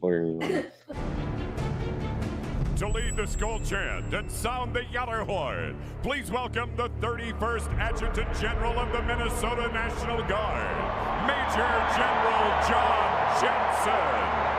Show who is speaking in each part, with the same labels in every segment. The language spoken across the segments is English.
Speaker 1: To lead the Skol chant and sound the Yaller horn, please welcome the 31st Adjutant General of the Minnesota National Guard, Major General John Jensen.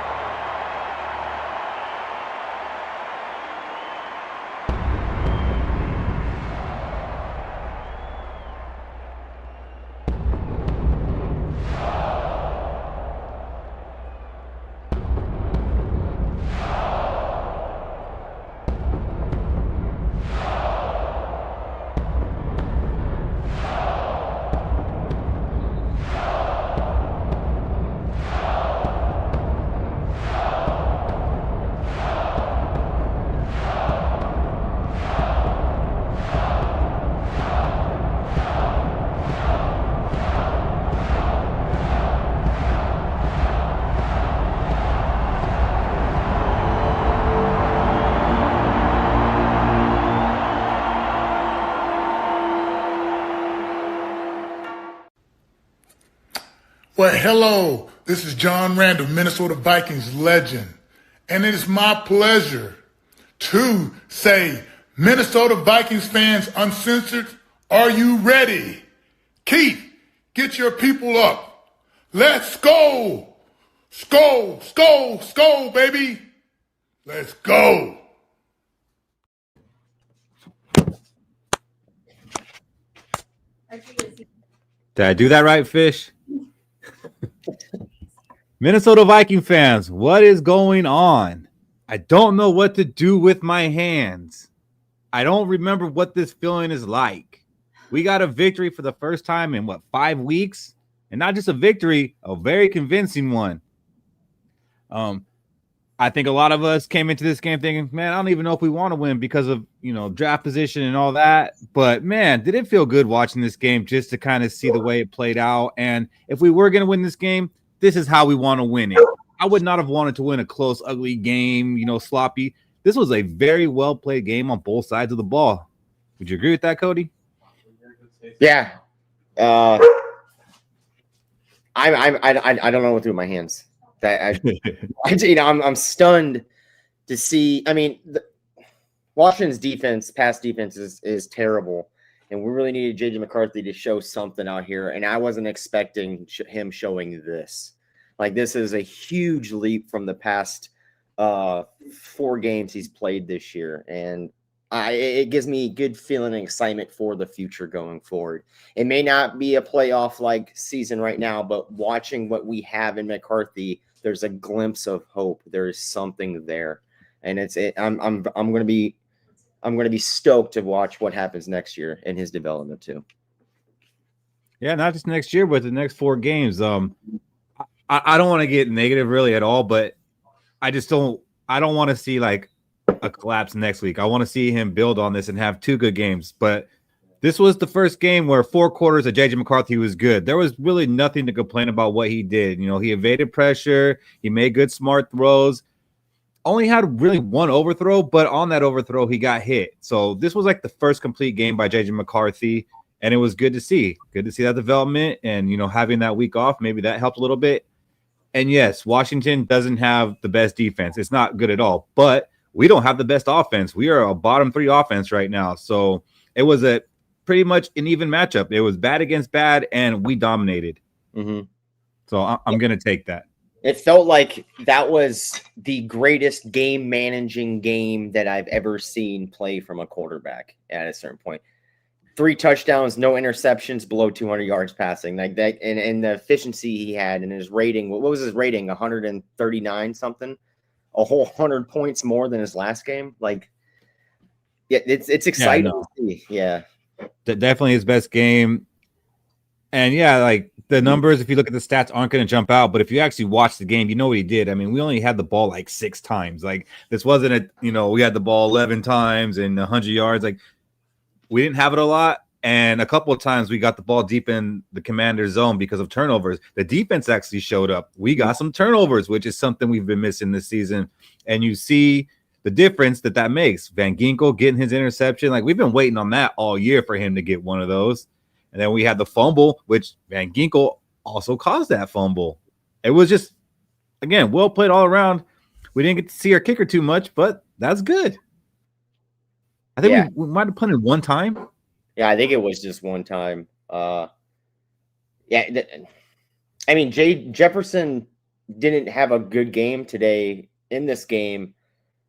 Speaker 2: Well, hello, this is John Randall, Minnesota Vikings legend, and it is my pleasure to say, Minnesota Vikings fans uncensored, are you ready? Keith, get your people up. Let's go. Skol, skol, skol, baby. Let's go.
Speaker 3: Did I do that right, Fish? Minnesota Viking fans, what is going on? I don't know what to do with my hands. I don't remember what this feeling is like. We got a victory for the first time in, 5 weeks? And not just a victory, a very convincing one. I think a lot of us came into this game thinking, man, I don't even know if we want to win because of, draft position and all that. But, man, did it feel good watching this game just to kind of see the way it played out. And if we were going to win this game, this is how we want to win it. I would not have wanted to win a close, ugly game, sloppy. This was a very well-played game on both sides of the ball. Would you agree with that, Cody?
Speaker 4: Yeah. I don't know what to do with my hands. I'm stunned to see. I mean, Washington's defense, pass defense is terrible, and we really needed J.J. McCarthy to show something out here, and I wasn't expecting him showing this. Like, this is a huge leap from the past 4 games he's played this year, and it gives me good feeling and excitement for the future going forward. It may not be a playoff-like season right now, but watching what we have in McCarthy, there's a glimpse of hope. There is something there, and I'm going to be stoked to watch what happens next year in his development too.
Speaker 3: Yeah, not just next year, but the next 4 games. I don't want to get negative really at all, but I don't want to see like a collapse next week. I want to see him build on this and have 2 good games. But this was the first game where 4 quarters of J.J. McCarthy was good. There was really nothing to complain about what he did. He evaded pressure. He made good, smart throws. Only had really 1 overthrow, but on that overthrow, he got hit. So this was like the first complete game by J.J. McCarthy, and it was good to see. Good to see that development, and, having that week off, maybe that helped a little bit. And, yes, Washington doesn't have the best defense. It's not good at all, but we don't have the best offense. We are a bottom 3 offense right now. So it was a pretty much an even matchup. It was bad against bad, and we dominated. Mm-hmm. So I'm going to take that.
Speaker 4: It felt like that was the greatest game-managing game that I've ever seen play from a quarterback at a certain point. 3 touchdowns, no interceptions, below 200 yards passing. Like that, and the efficiency he had and his rating. What was his rating? 139 something? A whole 100 points more than his last game. Like, yeah, it's exciting to see. Yeah,
Speaker 3: definitely his best game. And yeah, like the numbers, if you look at the stats, aren't going to jump out. But if you actually watch the game, you know what he did. I mean, we only had the ball like 6 times. Like, this wasn't we had the ball 11 times and 100 yards. Like, we didn't have it a lot. And a couple of times we got the ball deep in the commander's zone because of turnovers. The defense actually showed up. We got some turnovers, which is something we've been missing this season. And you see the difference that makes. Van Ginkel getting his interception. Like, we've been waiting on that all year for him to get one of those. And then we had the fumble, which Van Ginkel also caused that fumble. It was just, again, well played all around. We didn't get to see our kicker too much, but that's good. I think we might have punted one time.
Speaker 4: Yeah, I think it was just one time. I mean, Jefferson didn't have a good game today in this game,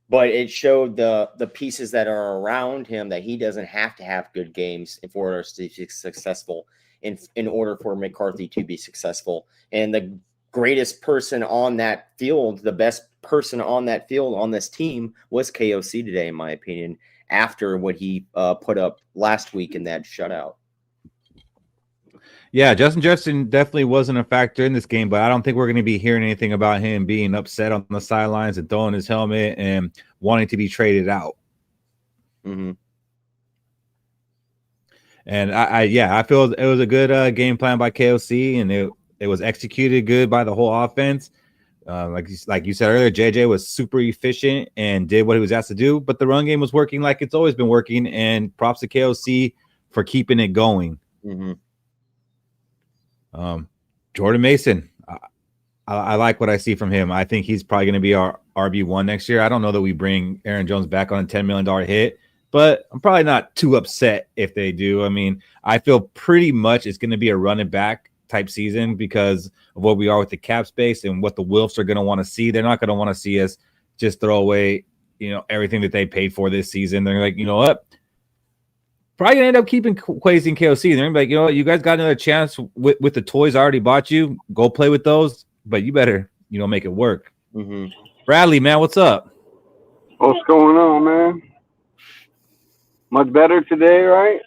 Speaker 4: but it showed the pieces that are around him that he doesn't have to have good games in order to be successful, in order for McCarthy to be successful. And the greatest person on that field, the best person on that field on this team was KOC today, in my opinion, after what he put up last week in that shutout.
Speaker 3: Yeah, Justin Jefferson definitely wasn't a factor in this game, but I don't think we're going to be hearing anything about him being upset on the sidelines and throwing his helmet and wanting to be traded out.
Speaker 4: Mm-hmm.
Speaker 3: And I feel it was a good game plan by KOC, and it was executed good by the whole offense. Like you said earlier, JJ was super efficient and did what he was asked to do, but the run game was working like it's always been working, and props to KOC for keeping it going.
Speaker 4: Mm-hmm.
Speaker 3: Jordan Mason, I like what I see from him. I think he's probably going to be our RB1 next year. I don't know that we bring Aaron Jones back on a $10 million hit, but I'm probably not too upset if they do. I mean, I feel pretty much it's going to be a running back type season because of what we are with the cap space and what the Wilfs are going to want to see. They're not going to want to see us just throw away, everything that they paid for this season. They're like, you know what? Probably gonna end up keeping Quasi and KOC. They're gonna be like, you know what, you guys got another chance with the toys I already bought you. Go play with those, but you better, make it work.
Speaker 4: Mm-hmm.
Speaker 3: Bradley, man, what's up?
Speaker 5: What's going on, man? Much better today, right?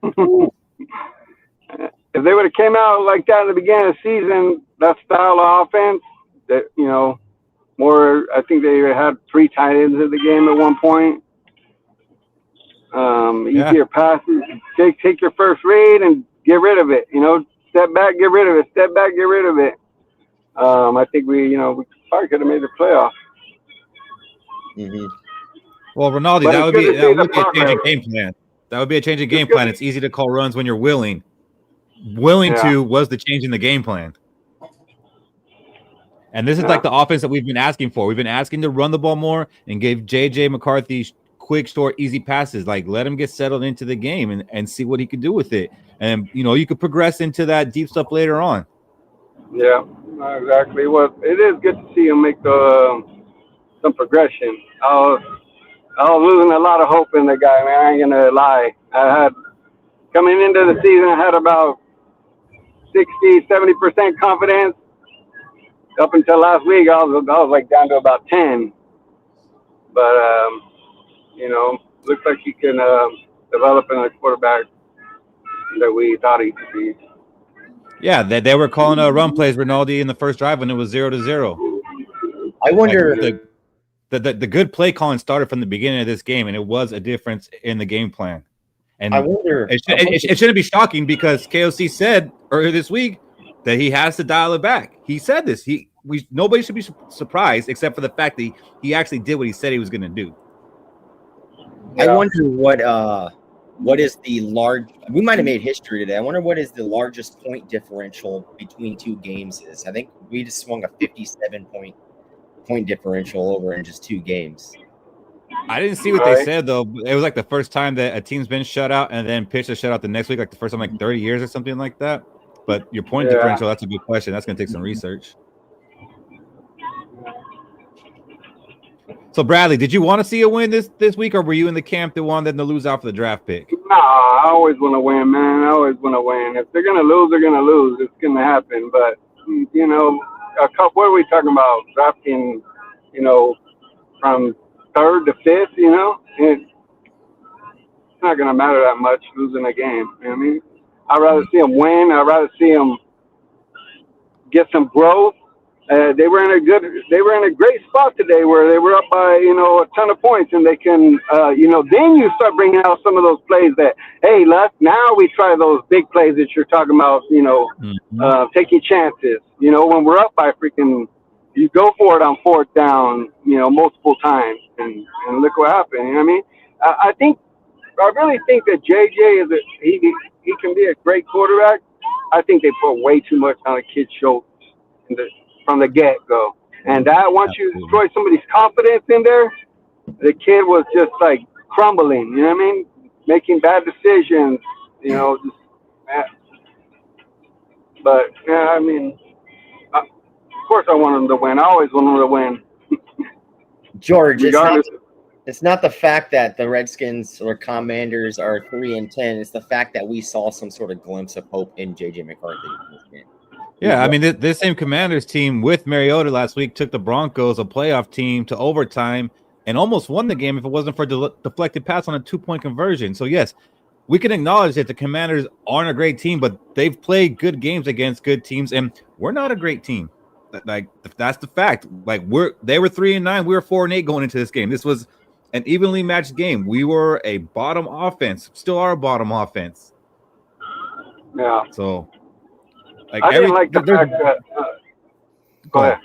Speaker 5: If they would have came out like that in the beginning of the season, that style of offense, that more. I think they had 3 tight ends in the game at one point. Easier passes. Take your first read and get rid of it. Step back, get rid of it. Step back, get rid of it. I think we probably could have made the playoffs.
Speaker 4: Mm-hmm.
Speaker 3: Well, Ronaldo, that would be a change of game plan. That would be a change of game plan. It's easy to call runs when you're willing. Willing to was the change in the game plan. And this is like the offense that we've been asking for. We've been asking to run the ball more and give JJ McCarthy quick, short, easy passes. Like, let him get settled into the game and see what he can do with it. And, you could progress into that deep stuff later on.
Speaker 5: Yeah, exactly. Well, it is good to see him make some progression. I was losing a lot of hope in the guy, man. I ain't going to lie. Coming into the season, I had about 60-70% confidence. Up until last week, I was like down to about 10. But, looks like he can develop in a quarterback that we thought he could be.
Speaker 3: Yeah, they were calling run plays Rinaldi in the first drive when it was 0-0.
Speaker 4: I wonder
Speaker 3: the good play calling started from the beginning of this game, and it was a difference in the game plan. And
Speaker 4: I wonder
Speaker 3: it shouldn't be shocking because KOC said earlier this week that he has to dial it back. He said this. Nobody should be surprised except for the fact that he actually did what he said he was going to do.
Speaker 4: I wonder what is the large. We might have made history today. I wonder what is the largest point differential between 2 games is. I think we just swung a 57-point differential over in just 2 games.
Speaker 3: I didn't see what they said though. It was like the first time that a team's been shut out and then pitched a shutout the next week, like the first time like 30 years or something like that. But your point differential, that's a good question. That's going to take some research. So, Bradley, did you want to see a win this week, or were you in the camp that wanted them to lose out for the draft pick?
Speaker 5: Nah, I always want to win, man. I always want to win. If they're going to lose, they're going to lose. It's going to happen. But, what are we talking about? Drafting, from 3rd to 5th, it's not going to matter that much losing a game. You know what I mean? I'd rather see them win. I'd rather see them get some growth. They were in a great spot today where they were up by, a ton of points, and they can, then you start bringing out some of those plays that, hey, now we try those big plays that you're talking about, taking chances, when we're up by freaking, you go for it on 4th down, multiple times, and look what happened. You know what I mean? I really think that JJ he can be a great quarterback. I think they put way too much on a kid's shoulders from the get-go. And that once you destroy somebody's confidence in there, the kid was just like crumbling. You know what I mean? Making bad decisions. You know, just, but yeah, I mean, of course I want them to win. I always want them to win.
Speaker 4: George,
Speaker 5: Regardless.
Speaker 4: it's not the fact that the Redskins or Commanders are 3-10. It's the fact that we saw some sort of glimpse of hope in J.J. McCarthy in this game.
Speaker 3: Yeah, I mean, this same Commanders team with Mariota last week took the Broncos, a playoff team, to overtime and almost won the game if it wasn't for deflected pass on a 2-point conversion. So, yes, we can acknowledge that the Commanders aren't a great team, but they've played good games against good teams, and we're not a great team. Like, that's the fact. Like, they were 3-9, we were 4-8 going into this game. This was an evenly matched game. We were a bottom offense, still are a bottom offense.
Speaker 5: Yeah.
Speaker 3: So, like,
Speaker 5: I didn't like the fact that. Go ahead.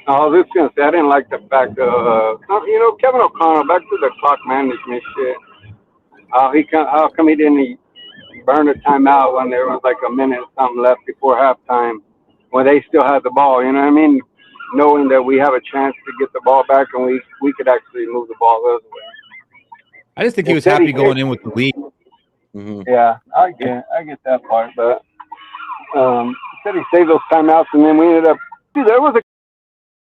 Speaker 5: I was just gonna say I didn't like the fact that Kevin O'Connell, back to the clock management shit. How come he didn't burn a timeout when there was like a minute and something left before halftime, when they still had the ball? You know what I mean? Knowing that we have a chance to get the ball back and we could actually move the ball the other way.
Speaker 3: I just think he was happy going in with the lead.
Speaker 4: Mm-hmm.
Speaker 5: Yeah, I get that part, but said he saved those timeouts, and then we ended up. Dude, there was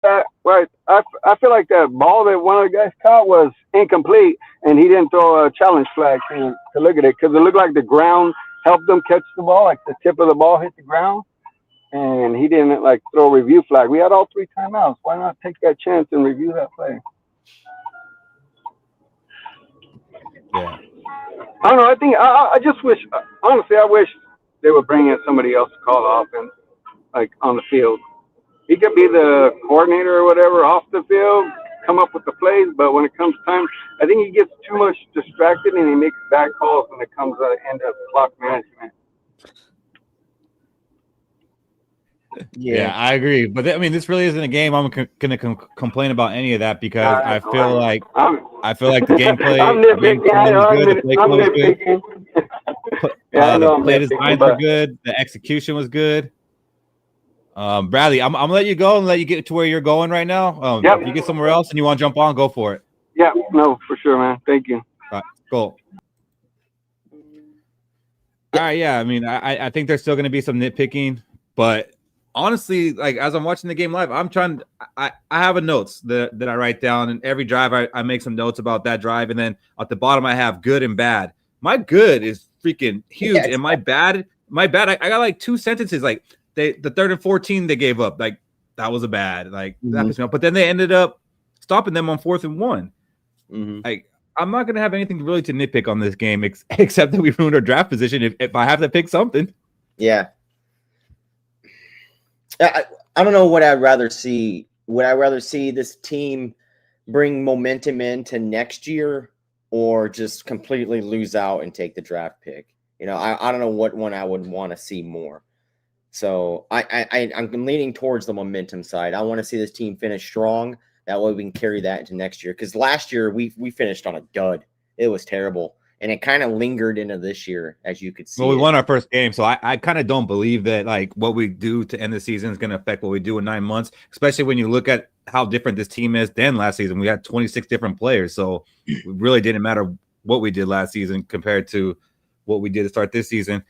Speaker 5: right. I feel like that ball that one of the guys caught was incomplete, and he didn't throw a challenge flag to look at it because it looked like the ground helped them catch the ball, like the tip of the ball hit the ground, and he didn't like throw a review flag. We had all 3 timeouts. Why not take that chance and review that play?
Speaker 3: Yeah.
Speaker 5: I don't know. I think I just wish. Honestly, I wish they would bring in somebody else to call offense, like on the field. He could be the coordinator or whatever off the field, come up with the plays, but when it comes time, I think he gets too much distracted and he makes bad calls when it comes to the end of clock management.
Speaker 3: Yeah, I agree. But I mean, this really isn't a game I'm going to complain about any of that because I feel like the gameplay was good. The play designs were good. The execution was good. Bradley, I'm gonna let you go and let you get to where you're going right now. If you get somewhere else and you want to jump on, go for it.
Speaker 5: Yeah, no, for sure, man. Thank you.
Speaker 3: All right, cool. All right, yeah. I mean, I think there's still going to be some nitpicking, but honestly, like as I'm watching the game live, I have a notes that I write down, and every drive I make some notes about that drive, and then at the bottom I have good and bad. My good is freaking huge, and my bad, I got like 2 sentences. Like the 3rd and 14 they gave up, like that was a bad, like that pissed me off. But then they ended up stopping them on 4th and 1. Like I'm not gonna have anything really to nitpick on this game except that we ruined our draft position. If I have to pick something,
Speaker 4: yeah. I don't know what I'd rather see. Would I rather see this team bring momentum into next year or just completely lose out and take the draft pick? You know, I don't know what one I would want to see more. So I'm leaning towards the momentum side. I want to see this team finish strong. That way we can carry that into next year. Because last year we finished on a dud. It was terrible. And it kind of lingered into this year, as you could see.
Speaker 3: Well, we won our first game, so I kind of don't believe that like what we do to end the season is going to affect what we do in 9 months, especially when you look at how different this team is than last season. We had 26 different players, so it really didn't matter what we did last season compared to what we did to start this season.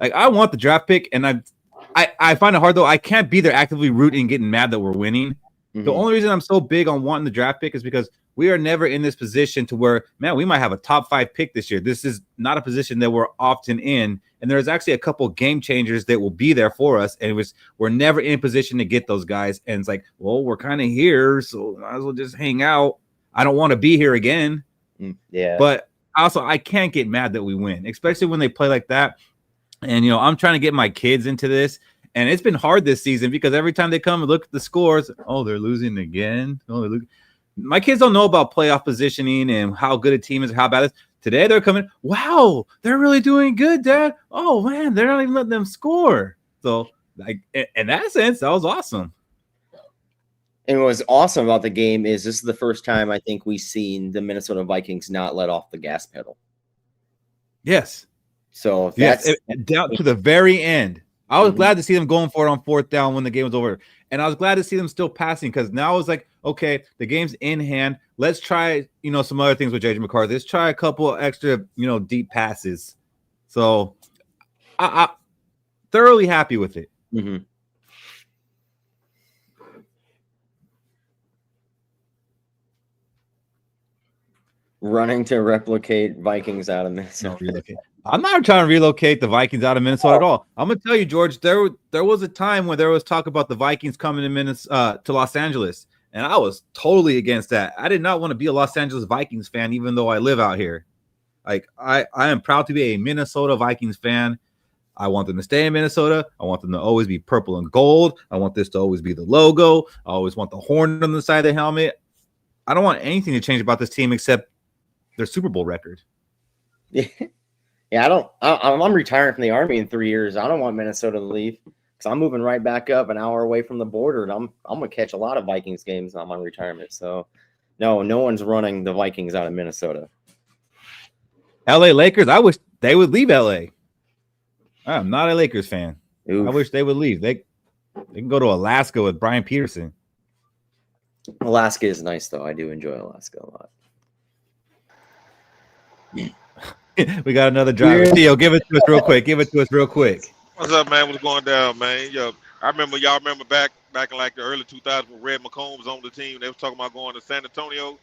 Speaker 3: Like I want the draft pick, and I find it hard though. I can't be there actively rooting and getting mad that we're winning. The only reason I'm so big on wanting the draft pick is because we are never in this position to where, man, we might have a top 5 pick this year. This is not a position that we're often in. And there's actually a couple game changers that will be there for us. And we're never in position to get those guys. And it's like, well, we're kind of here, so might as well just hang out. I don't want to be here again.
Speaker 4: Yeah.
Speaker 3: But also, I can't get mad that we win, especially when they play like that. And, I'm trying to get my kids into this. And it's been hard this season because every time they come and look at the scores, oh, they're losing again. Oh, they're losing. My kids don't know about playoff positioning and how good a team is, how bad it is. Today they're coming, wow, they're really doing good, Dad. Oh, man, they're not even letting them score. So, like in that sense, that was awesome.
Speaker 4: And what was awesome about the game is this is the first time I think we've seen the Minnesota Vikings not let off the gas pedal.
Speaker 3: Yes.
Speaker 4: So that's
Speaker 3: down to the very end. I was glad to see them going for it on 4th down when the game was over. And I was glad to see them still passing because now it's like, okay, the game's in hand. Let's try, some other things with JJ McCarthy. Let's try a couple extra, deep passes. So I thoroughly happy with it.
Speaker 4: Mm-hmm. Running to replicate Vikings out of Minnesota.
Speaker 3: I'm not trying to relocate the Vikings out of Minnesota at all. I'm gonna tell you, George, there was a time when there was talk about the Vikings coming to Los Angeles, and I was totally against that. I did not want to be a Los Angeles Vikings fan, even though I live out here. Like I am proud to be a Minnesota Vikings fan. I want them to stay in Minnesota. I want them to always be purple and gold. I want this to always be the logo. I always want the horn on the side of the helmet. I don't want anything to change about this team except their Super Bowl record.
Speaker 4: Yeah, I'm retiring from the Army in 3 years. I don't want Minnesota to leave because I'm moving right back up an hour away from the border, and I'm gonna catch a lot of Vikings games on my retirement. So, no one's running the Vikings out of Minnesota.
Speaker 3: LA Lakers. I wish they would leave LA. I'm not a Lakers fan. Oof. I wish they would leave. They can go to Alaska with Brian Peterson.
Speaker 4: Alaska is nice, though. I do enjoy Alaska a lot.
Speaker 3: We got another driver. Theo, give it to us real quick.
Speaker 6: What's up, man? What's going down, man? Yo, y'all remember back in like the early 2000s when Red McComb was on the team. They was talking about going to San Antonio.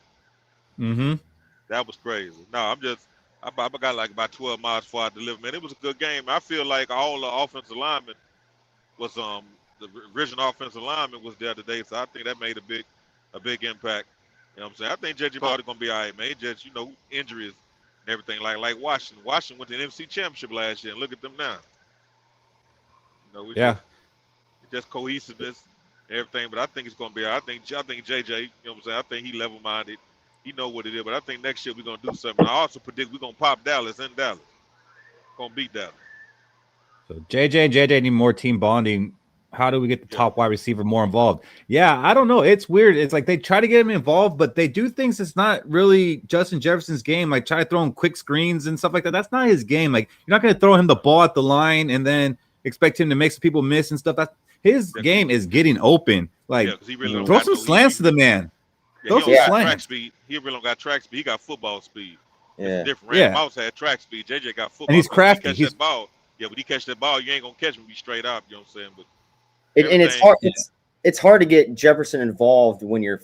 Speaker 3: Mm-hmm.
Speaker 6: That was crazy. No, I got like about 12 miles before I delivered, man. It was a good game. I feel like all the offensive linemen was the original offensive lineman was there today, so I think that made a big impact. You know what I'm saying? I think JJ Martin gonna be all right, man. Just injuries and everything like Washington. Washington went to the NFC Championship last year, and look at them now. Just cohesiveness, and everything. But I think it's gonna be. I think JJ. You know what I'm saying? I think he level-minded. He know what it is. But I think next year we're gonna do something. I also predict we're gonna pop Dallas in Dallas. Gonna beat Dallas.
Speaker 3: So JJ and JJ need more team bonding. How do we get the top wide receiver more involved? Yeah, I don't know. It's weird. It's like they try to get him involved, but they do things that's not really Justin Jefferson's game. Like try to throw him quick screens and stuff like that. That's not his game. Like you're not going to throw him the ball at the line and then expect him to make some people miss and stuff. That's his game is getting open. Like throw some slants to the man.
Speaker 6: Throw some slants. Track speed. He really don't got track speed. He got football speed. It's different. Randy Moss had track speed. JJ got football.
Speaker 3: And he's crafty.
Speaker 6: He catch that ball. Yeah, but he catch that ball, you ain't gonna catch him. Be straight up. You know what I'm saying? But
Speaker 4: and it's hard. It's hard to get Jefferson involved when you're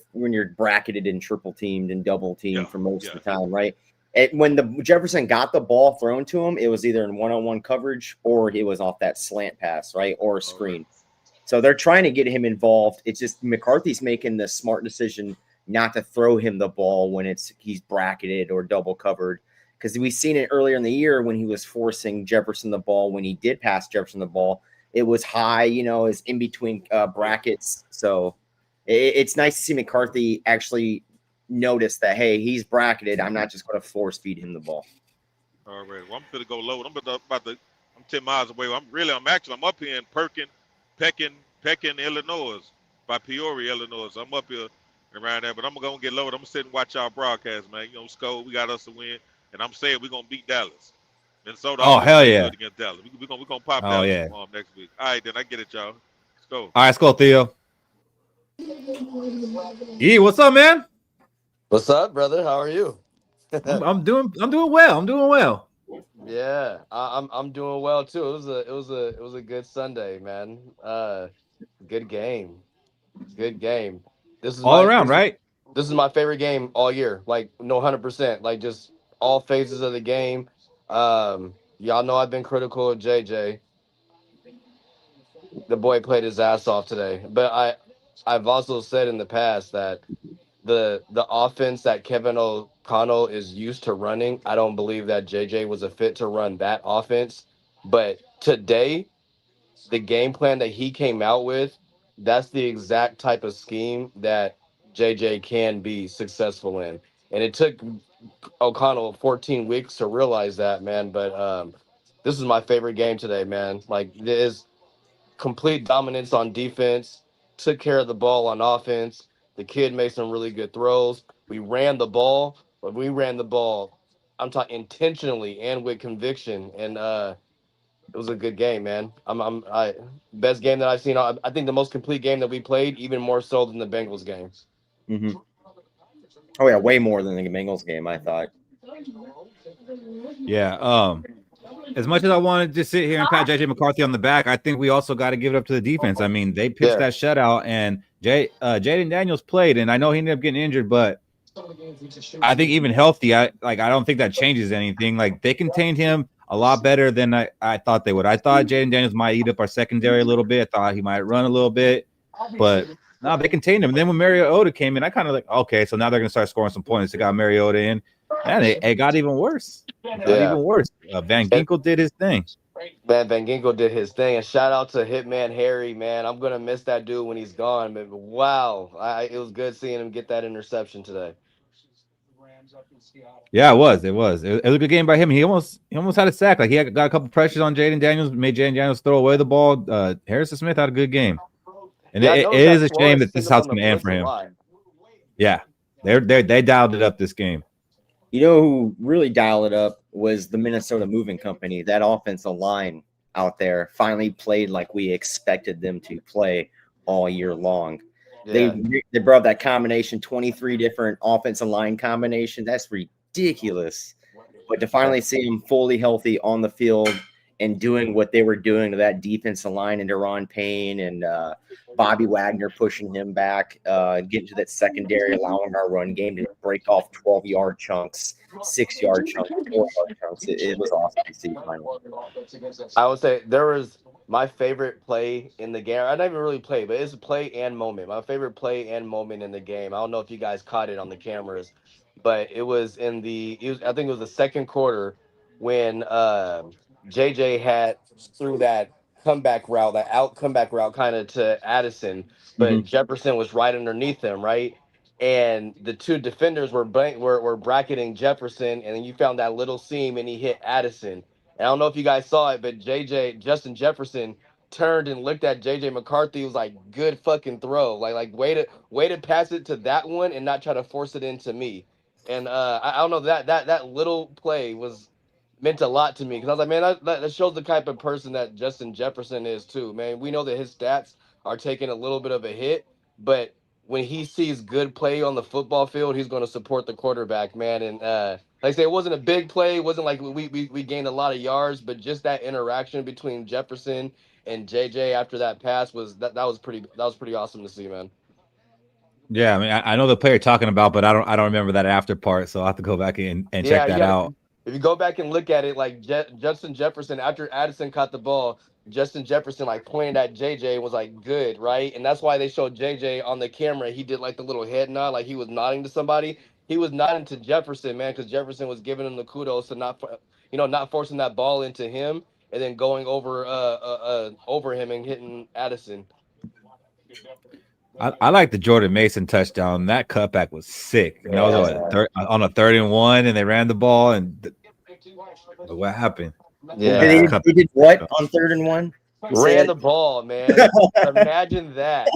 Speaker 4: bracketed and triple teamed and double teamed for most of the time, right? When the Jefferson got the ball thrown to him, it was either in one-on-one coverage or it was off that slant pass, right, or a screen. So they're trying to get him involved. It's just McCarthy's making the smart decision not to throw him the ball when he's bracketed or double covered, because we've seen it earlier in the year when he was forcing Jefferson the ball. When he did pass Jefferson the ball, it was high, is in between brackets. So it's nice to see McCarthy actually notice that, hey, he's bracketed. I'm not just going to force feed him the ball.
Speaker 6: All right. Well, I'm going to go low. I'm 10 miles away. I'm up here in Pekin, Illinois, by Peoria, Illinois. I'm up here around there, but I'm going to get low. I'm going to sit and watch our broadcast, man. Skol, we got us to win, and I'm saying we're going to beat Dallas. Minnesota.
Speaker 3: Oh, hell yeah.
Speaker 6: Against Dallas. We're gonna pop Dallas next week. All right, then I get it, y'all. Let's go.
Speaker 3: All right, let's go, Theo. What's up, man?
Speaker 7: What's up, brother? How are you?
Speaker 3: I'm doing well.
Speaker 7: Yeah, I'm doing well too. It was a good Sunday, man. Good game. This is
Speaker 3: all around, right?
Speaker 7: This is my favorite game all year. Like 100%. Like just all phases of the game. Y'all know I've been critical of JJ. The boy played his ass off today. But I've also said in the past that the offense that Kevin O'Connell is used to running, I don't believe that JJ was a fit to run that offense. But today, the game plan that he came out with, that's the exact type of scheme that JJ can be successful in. And it took O'Connell 14 weeks to realize that, man. But this is my favorite game today, man. Like, there's complete dominance on defense, took care of the ball on offense. The kid made some really good throws. We ran the ball, I'm talking intentionally and with conviction. And It was a good game, man. Best game that I've seen. I think the most complete game that we played, even more so than the Bengals game.
Speaker 4: Mm-hmm. Oh yeah, way more than the Bengals game, I thought.
Speaker 3: Yeah. As much as I wanted to sit here and pat JJ McCarthy on the back, I think we also got to give it up to the defense. I mean, they pitched that shutout, and Jaden Daniels played, and I know he ended up getting injured, but I think even healthy, I don't think that changes anything. Like, they contained him a lot better than I thought they would. I thought Jaden Daniels might eat up our secondary a little bit. I thought he might run a little bit, but no, they contained him. And then when Mariota came in, I kind of like, okay, so now they're going to start scoring some points. They got Mariota in, and it got even worse. Even worse. Van Ginkel did his thing.
Speaker 7: Man, Van Ginkel did his thing, and shout out to Hitman Harry, man. I'm gonna miss that dude when he's gone. But wow, it was good seeing him get that interception today.
Speaker 3: Yeah, it was. It was a good game by him. He almost had a sack. Like, he got a couple pressures on Jaden Daniels, made Jaden Daniels throw away the ball. Harrison Smith had a good game, and it is a shame that this is how it's going to end for him. Yeah, they dialed it up this game.
Speaker 4: You know who really dialed it up was the Minnesota Moving Company. That offensive line out there finally played like we expected them to play all year long. Yeah. They brought that combination, 23 different offensive line combinations. That's ridiculous. But to finally see them fully healthy on the field and doing what they were doing to that defensive line and Deron Payne and Bobby Wagner pushing him back, getting to that secondary, allowing our run game to break off 12-yard chunks, 6-yard chunks, 4-yard chunks. It was awesome to see finally.
Speaker 7: I would say there was my favorite play in the game. I didn't even really play, but it's a play and moment. My favorite play and moment in the game. I don't know if you guys caught it on the cameras, but it was I think it was the second quarter when JJ had threw that comeback route, that out comeback route kind of to Addison, but Jefferson was right underneath him, right? And the two defenders were bracketing Jefferson, and then you found that little seam and he hit Addison. And I don't know if you guys saw it, but Justin Jefferson turned and looked at JJ McCarthy. He was like, good fucking throw. Like way to pass it to that one and not try to force it into me. And I don't know, that little play was meant a lot to me, because I was like, man, that shows the type of person that Justin Jefferson is too, man. We know that his stats are taking a little bit of a hit, but when he sees good play on the football field, he's going to support the quarterback, man. And like I say, it wasn't a big play. It wasn't like we gained a lot of yards, but just that interaction between Jefferson and JJ after that pass was pretty awesome to see, man.
Speaker 3: Yeah, I mean, I know the play you're talking about, but I don't remember that after part, so I'll have to go back and check that out.
Speaker 7: If you go back and look at it, like Justin Jefferson, after Addison caught the ball, Justin Jefferson like pointed at JJ and was like, good, right? And that's why they showed JJ on the camera. He did like the little head nod, like he was nodding to somebody. He was nodding to Jefferson, man, because Jefferson was giving him the kudos to not forcing that ball into him and then going over him and hitting Addison.
Speaker 3: I like the Jordan Mason touchdown. That cutback was sick. You know, on a 3rd and 1, and they ran the ball, and what happened?
Speaker 4: Yeah, they did what on 3rd and 1?
Speaker 7: Ran the ball, man. Imagine that.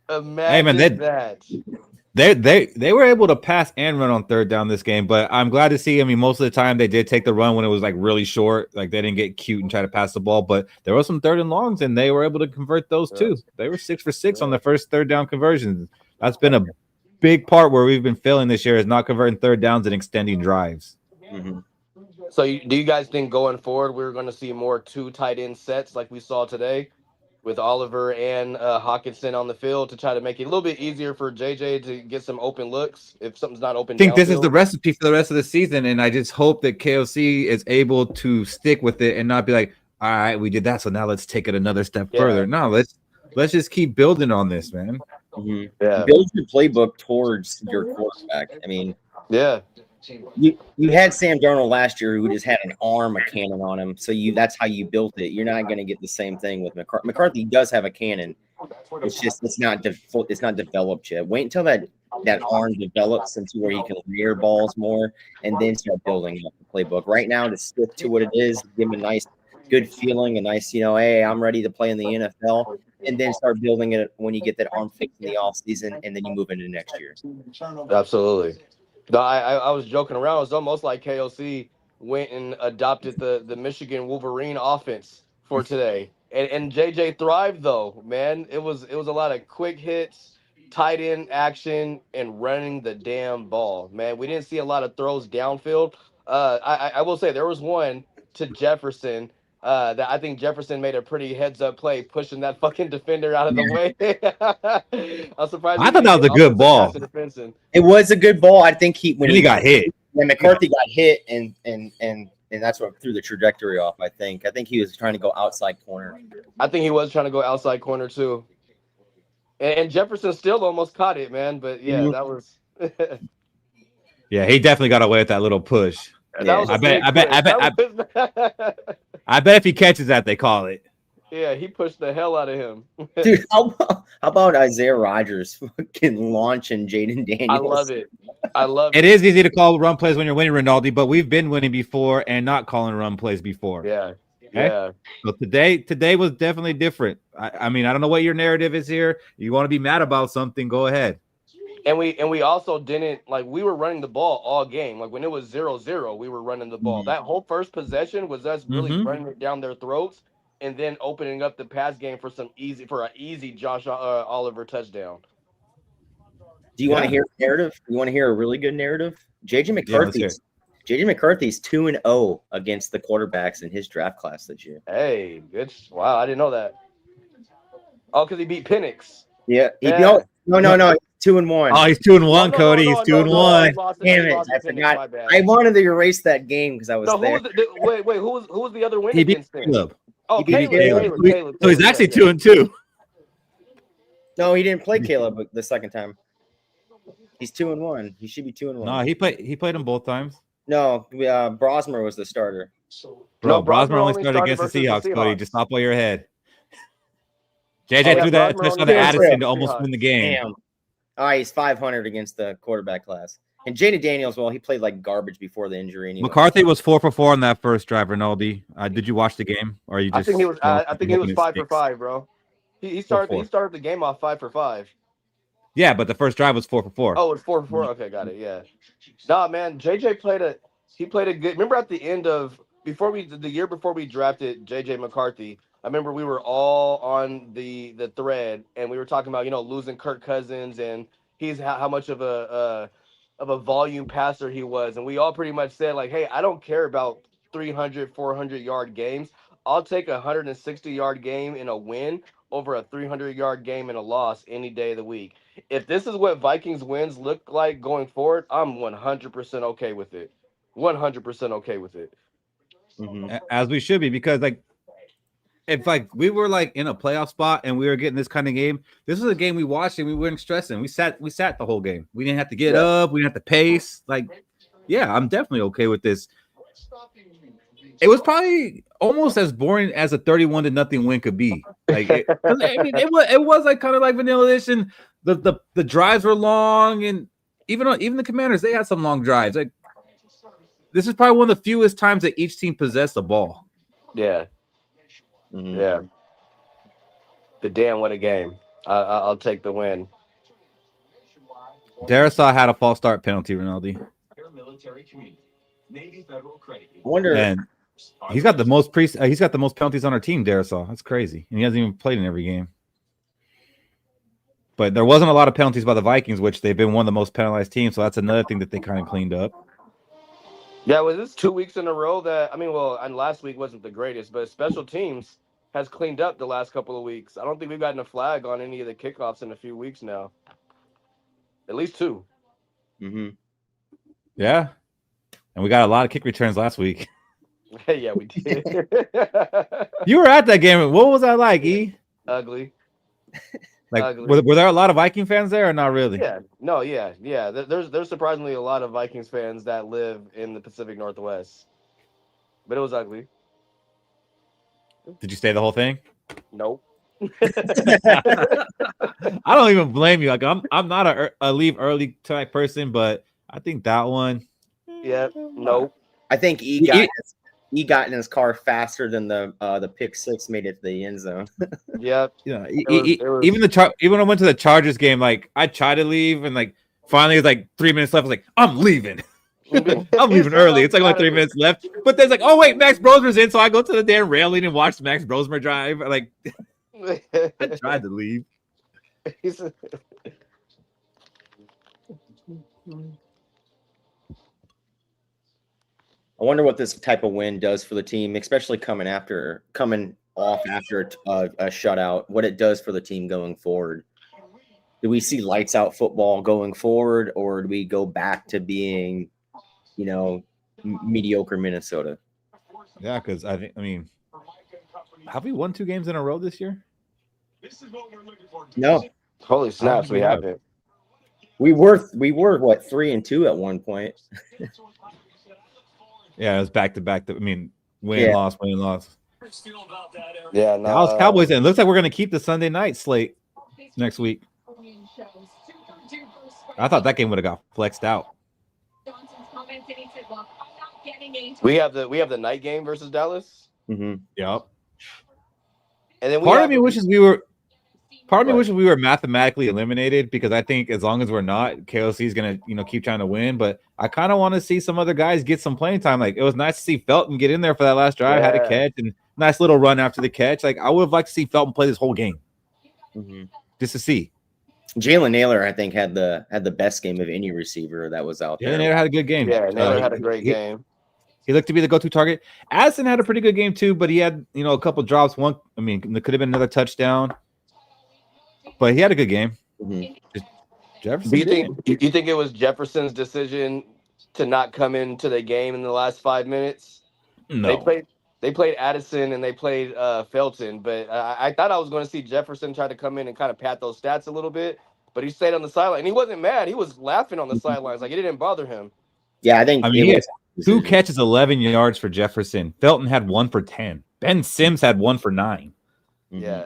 Speaker 7: That.
Speaker 3: They were able to pass and run on 3rd down this game, but I'm glad to see. I mean, most of the time they did take the run when it was like really short, like they didn't get cute and try to pass the ball. But there were some 3rd and longs, and they were able to convert those too. They were 6 for 6 on the first 3rd down conversions. That's been a big part where we've been failing this year, is not converting 3rd downs and extending drives.
Speaker 7: Mm-hmm. So do you guys think going forward we're going to see more 2 tight end sets like we saw today, with Oliver and Hawkinson on the field, to try to make it a little bit easier for JJ to get some open looks if something's not open?
Speaker 3: I think this is the recipe for the rest of the season, and I just hope that KOC is able to stick with it and not be like, all right, we did that, so now let's take it another step further. No, let's just keep building on this, man.
Speaker 4: Mm-hmm. Yeah. Build your playbook towards your quarterback. I mean, you had Sam Darnold last year who just had an arm, a cannon on him. So that's how you built it. You're not going to get the same thing with McCarthy. McCarthy does have a cannon. It's not developed yet. Wait until that arm develops into where he can rear balls more, and then start building up the playbook. Right now, to stick to what it is, give him a nice, good feeling, a nice, hey, I'm ready to play in the NFL, and then start building it when you get that arm fixed in the offseason, and then you move into next year.
Speaker 7: Absolutely. No, I was joking around. It's almost like KOC went and adopted the Michigan Wolverine offense for today. And JJ thrived though, man. It was a lot of quick hits, tight end action, and running the damn ball. Man, we didn't see a lot of throws downfield. I will say there was one to Jefferson. That I think Jefferson made a pretty heads up play, pushing that fucking defender out of the way. I'm surprised
Speaker 3: I
Speaker 7: he
Speaker 3: thought
Speaker 7: didn't
Speaker 3: that
Speaker 7: get
Speaker 3: was a good
Speaker 7: offensive
Speaker 3: ball.
Speaker 7: pass interference.
Speaker 4: It was a good ball. I think
Speaker 3: When he got hit.
Speaker 4: when McCarthy got hit, and that's what threw the trajectory off. I think he was trying to go outside corner.
Speaker 7: I think he was trying to go outside corner too. And Jefferson still almost caught it, man. But yeah,
Speaker 4: Mhm.
Speaker 7: that was
Speaker 3: Yeah, he definitely got away with that little push.
Speaker 7: that was a
Speaker 3: I bet-
Speaker 7: big
Speaker 3: I bet-
Speaker 7: push.
Speaker 3: I bet-
Speaker 7: That was-
Speaker 3: I bet if he catches that, they call it.
Speaker 7: yeah, he pushed the hell out of him.
Speaker 4: Dude, how about Isaiah Rodgers fucking launching Jaden Daniels?
Speaker 7: I love it. I love
Speaker 3: It is easy to call run plays when you're winning, Rinaldi, but we've been winning before and not calling run plays before.
Speaker 7: Yeah.
Speaker 3: Okay?
Speaker 7: Yeah.
Speaker 3: So today was definitely different. I mean, I don't know what your narrative is here. You want to be mad about something, go ahead.
Speaker 7: And we also didn't we were running the ball all game. Like when it was 0-0, we were running the ball.
Speaker 4: Mhm.
Speaker 7: That whole first possession was us really
Speaker 3: Mhm.
Speaker 7: running it down their throats and then opening up the pass game for an easy Josh Oliver touchdown.
Speaker 4: Do you want to
Speaker 3: Yeah.
Speaker 4: hear a narrative? You want to hear a really good narrative? JJ
Speaker 3: Yeah, let's hear
Speaker 4: McCarthy's 2-0 against the quarterbacks in his draft class this year.
Speaker 7: Hey, good. Wow, I didn't know that. Oh, because he beat Penix.
Speaker 4: Yeah.
Speaker 7: Yeah.
Speaker 4: No. 2-1.
Speaker 3: Oh, he's 2-1,
Speaker 7: No,
Speaker 3: Cody.
Speaker 7: no,
Speaker 3: He's
Speaker 7: no,
Speaker 3: 2-1.
Speaker 7: he lost to-
Speaker 4: Damn
Speaker 7: he
Speaker 4: it!
Speaker 7: lost
Speaker 4: I
Speaker 7: to Penix,
Speaker 4: forgot.
Speaker 7: my bad.
Speaker 4: I wanted to erase that game because I was
Speaker 7: No, who
Speaker 4: there.
Speaker 7: was wait, who was the other win
Speaker 3: He beat
Speaker 7: against him?
Speaker 3: Caleb.
Speaker 7: Oh,
Speaker 4: He beat
Speaker 7: Caleb.
Speaker 3: So he's actually
Speaker 7: yeah.
Speaker 3: 2-2.
Speaker 4: No, he didn't play Caleb the second time. He's 2-1. He should be 2-1.
Speaker 3: No, he played him both times.
Speaker 4: No, Brosmer was the starter.
Speaker 3: Bro,
Speaker 7: No,
Speaker 3: Brosmer only started against
Speaker 7: versus
Speaker 3: the Seahawks, Cody.
Speaker 7: Seahawks.
Speaker 3: Just stop while your head.
Speaker 7: Oh,
Speaker 3: JJ
Speaker 7: yeah,
Speaker 3: threw that
Speaker 7: Brosmer
Speaker 3: touchdown
Speaker 7: only
Speaker 3: to
Speaker 7: started
Speaker 3: Addison to
Speaker 7: versus
Speaker 3: almost
Speaker 7: Seahawks.
Speaker 3: win the game.
Speaker 4: Damn. All right, he's 500 against the quarterback class. And Jaden Daniels, well, he played like garbage before the injury. Anyway.
Speaker 3: McCarthy was 4 for 4 on that first drive, Rinaldi. Did you watch the game? Or you just
Speaker 7: I think he was. I think he was
Speaker 3: looking at
Speaker 7: 5 for
Speaker 3: sticks?
Speaker 7: 5, bro. He started the game off 5 for 5.
Speaker 3: Yeah, but the first drive was 4 for 4.
Speaker 7: Oh, it's 4 for 4. Okay, got it. Yeah. Nah, man. JJ played a good. Remember at the end of the year before we drafted JJ McCarthy. I remember we were all on the thread and we were talking about losing Kirk Cousins and he's how much of a volume passer he was, and we all pretty much said like, hey, I don't care about 300, 400-yard games. I'll take a 160-yard game in a win over a 300-yard game in a loss any day of the week. If this is what Vikings wins look like going forward, I'm 100% okay with it. 100% okay with it.
Speaker 4: Mm-hmm.
Speaker 3: As we should be, because if we were in a playoff spot and we were getting this kind of game, this was a game we watched and we weren't stressing. We sat the whole game. We didn't have to get up. We didn't have to pace. Yeah, I'm definitely okay with this. It was probably almost as boring as a 31-0 win could be. It was kind of like vanilla edition. The drives were long, and even the Commanders, they had some long drives. This is probably one of the fewest times that each team possessed the ball.
Speaker 7: Yeah.
Speaker 4: Mm-hmm.
Speaker 7: Yeah. The damn what a game. I'll take the win.
Speaker 3: Darisaw had a false start penalty, Rinaldi. And he's got the most penalties on our team, Darisaw. That's crazy. And he hasn't even played in every game. But there wasn't a lot of penalties by the Vikings, which they've been one of the most penalized teams. So that's another thing that they kind of cleaned up.
Speaker 7: Yeah, was this 2 weeks in a row and last week wasn't the greatest, but special teams has cleaned up the last couple of weeks. I don't think we've gotten a flag on any of the kickoffs in a few weeks now. At least 2.
Speaker 4: Mm-hmm.
Speaker 3: Yeah. And we got a lot of kick returns last week.
Speaker 7: Yeah, we did.
Speaker 3: You were at that game. What was that like, E?
Speaker 7: Ugly.
Speaker 3: Were there a lot of Viking fans there or not really?
Speaker 7: Yeah. No, yeah. There's surprisingly a lot of Vikings fans that live in the Pacific Northwest. But it was ugly.
Speaker 3: Did you stay the whole thing?
Speaker 7: Nope.
Speaker 3: I don't even blame you. I'm not a leave early type person, but I think that one.
Speaker 7: Yeah. Nope.
Speaker 4: I think he got in his car faster than the pick six made it to the end zone.
Speaker 7: Yep.
Speaker 3: Yeah.
Speaker 7: Even
Speaker 3: Even when I went to the Chargers game, I tried to leave and finally it was 3 minutes left. I was like, I'm leaving. I'm leaving early. It's like only 3 minutes left. But there's like, oh wait, Max Brosmer's in, so I go to the damn railing and watch Max Brosmer drive. Like, I tried to leave.
Speaker 4: I wonder what this type of win does for the team, especially coming off after a shutout. What it does for the team going forward. Do we see lights out football going forward, or do we go back to being, mediocre Minnesota?
Speaker 3: Yeah, because I mean, have we won 2 games in a row this year?
Speaker 4: No.
Speaker 7: Holy snaps, we haven't.
Speaker 4: We were what 3-2 at one point.
Speaker 3: Yeah, it was back to back. I mean, win, loss.
Speaker 7: Yeah, no.
Speaker 3: Dallas Cowboys. And it looks like we're gonna keep the Sunday night slate next week. I thought that game would have got flexed out.
Speaker 7: We have the night game versus Dallas.
Speaker 4: Mm-hmm.
Speaker 3: Yep.
Speaker 7: And then
Speaker 3: part of me wishes we were mathematically eliminated, because I think as long as we're not, KOC is gonna keep trying to win. But I kind of want to see some other guys get some playing time. Like, it was nice to see Felton get in there for that last drive, had a catch and nice little run after the catch. Like, I would have liked to see Felton play this whole game, just to see.
Speaker 4: Jalen Naylor, I think, had the best game of any receiver that was out there.
Speaker 3: Yeah, Naylor had a good game.
Speaker 7: Yeah, Naylor had a great game.
Speaker 3: He looked to be the go-to target. Addison had a pretty good game too, but he had a couple drops. There could have been another touchdown, but he had a good game. Jefferson.
Speaker 7: Do you think it was Jefferson's decision to not come into the game in the last 5 minutes?
Speaker 3: No.
Speaker 7: They played Addison and they played Felton, but I thought I was going to see Jefferson try to come in and kind of pat those stats a little bit, but he stayed on the sideline. And he wasn't mad. He was laughing on the sidelines. Like, it didn't bother him.
Speaker 4: Yeah, I think
Speaker 3: he had 2 catches, 11 yards for Jefferson. Felton had 1 for 10. Ben Sims had 1 for 9.
Speaker 7: Yeah.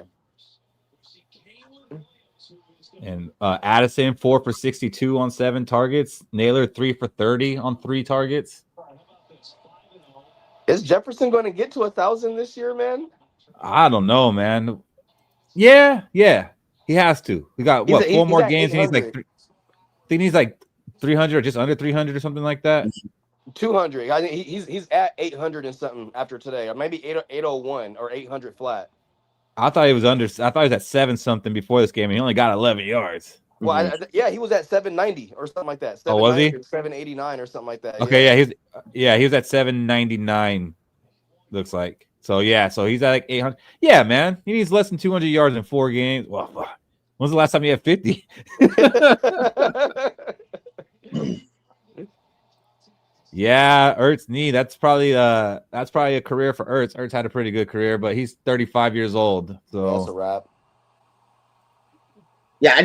Speaker 3: And Addison 4 for 62 on 7 targets. Naylor 3 for 30 on 3 targets.
Speaker 7: Is Jefferson going to get to 1,000 this year, man?
Speaker 3: I don't know, man. Yeah, he has to. We got 4 more games. He needs I think he's like 300 or just under 300 or something like that.
Speaker 7: 200. I think he's at 800 and something after today, or maybe 801 or 800 flat.
Speaker 3: I thought he was at 7 something before this game, and he only got 11 yards.
Speaker 7: Well, he was at 790 or something like that.
Speaker 3: Oh, was he?
Speaker 7: 789 or something like that.
Speaker 3: Okay, he was at 799. Looks like. So he's at like 800. Yeah, man, he needs less than 200 yards in 4 games. Well, when's the last time he had 50? Yeah, Ertz knee. That's probably a career for Ertz. Ertz had a pretty good career, but he's 35 years old. So
Speaker 7: that's a wrap.
Speaker 4: Yeah,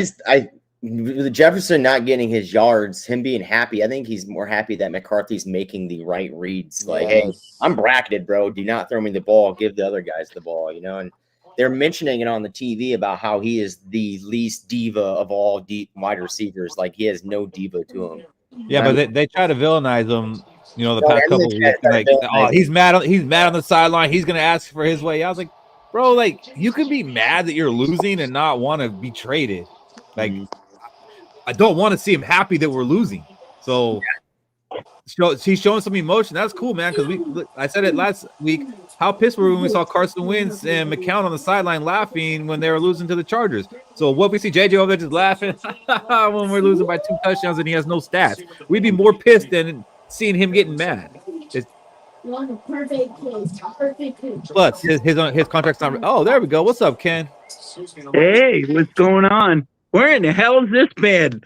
Speaker 4: with Jefferson not getting his yards, him being happy, I think he's more happy that McCarthy's making the right reads. Like, hey, I'm bracketed, bro. Do not throw me the ball. Give the other guys the ball, And they're mentioning it on the TV about how he is the least diva of all deep wide receivers. Like, he has no diva to him.
Speaker 3: Yeah, but they try to villainize him, the past couple of weeks. Like, he's mad on the sideline. He's gonna ask for his way. I was like, bro, like, you can be mad that you're losing and not want to be traded. Like, I don't want to see him happy that we're losing. So he's showing some emotion. That's cool, man. Because I said it last week. How pissed were we when we saw Carson Wentz and McCown on the sideline laughing when they were losing to the Chargers? So what we see JJ over there just laughing when we're losing by 2 touchdowns and he has no stats. We'd be more pissed than seeing him getting mad. Plus his contract's not. Oh, there we go. What's up, Ken?
Speaker 8: Hey, what's going on? Where in the hell is this man?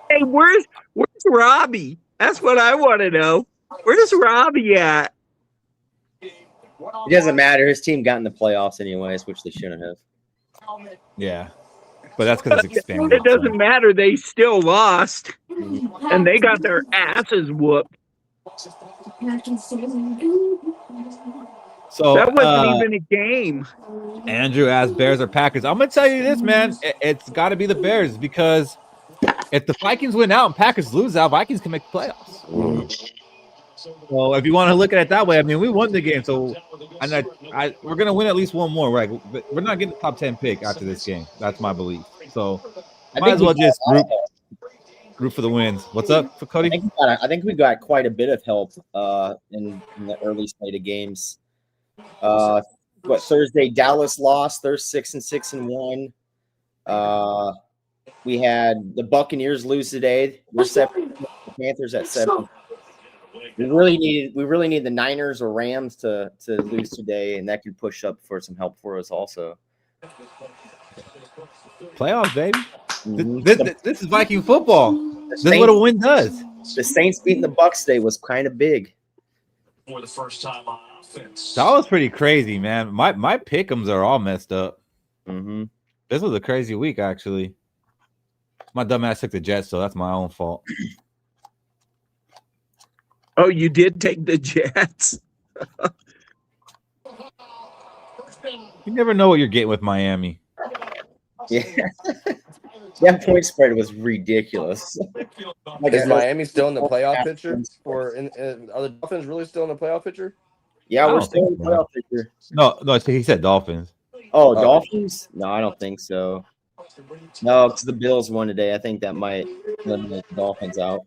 Speaker 8: Hey, where's Robbie? That's what I want to know. Where's Robbie at?
Speaker 4: It doesn't matter. His team got in the playoffs anyways, which they shouldn't have.
Speaker 3: Yeah, but that's because it's expanded.
Speaker 8: It doesn't matter. They still lost, and they got their asses whooped.
Speaker 3: So
Speaker 8: that wasn't even a game.
Speaker 3: Andrew asked Bears or Packers. I'm gonna tell you this, man. It's got to be the Bears, because if the Vikings win out and Packers lose out, Vikings can make the playoffs. So if you want to look at it that way, I mean, we won the game, so we're gonna win at least one more. Right? We're not getting the top 10 pick after this game. That's my belief. So might as well just root for the wins. What's up for Cody?
Speaker 4: I think we got quite a bit of help in the early slate of games. Thursday Dallas lost. They're 6-6-1. We had the Buccaneers lose today. We're 7. The Panthers at 7. We really need the Niners or Rams to lose today, and that could push up for some help for us also.
Speaker 3: Playoffs, baby.
Speaker 4: Mm-hmm.
Speaker 3: This is Viking football. This is what a win does.
Speaker 4: The Saints beating the Bucs today was kind of big.
Speaker 3: For the first time on offense. That was pretty crazy, man. My pick'ems are all messed up.
Speaker 4: Mm-hmm.
Speaker 3: This was a crazy week, actually. My dumbass took the Jets, so that's my own fault.
Speaker 8: Oh, you did take the Jets.
Speaker 3: You never know what you're getting with Miami.
Speaker 4: Yeah. That point spread was ridiculous.
Speaker 7: Is Miami still in the playoff picture? Are the Dolphins really still in the playoff picture?
Speaker 4: Yeah, we're still in the playoff picture.
Speaker 3: No, he said Dolphins.
Speaker 4: Oh, Dolphins? No, I don't think so. No, because the Bills won today. I think that might eliminate the Dolphins out.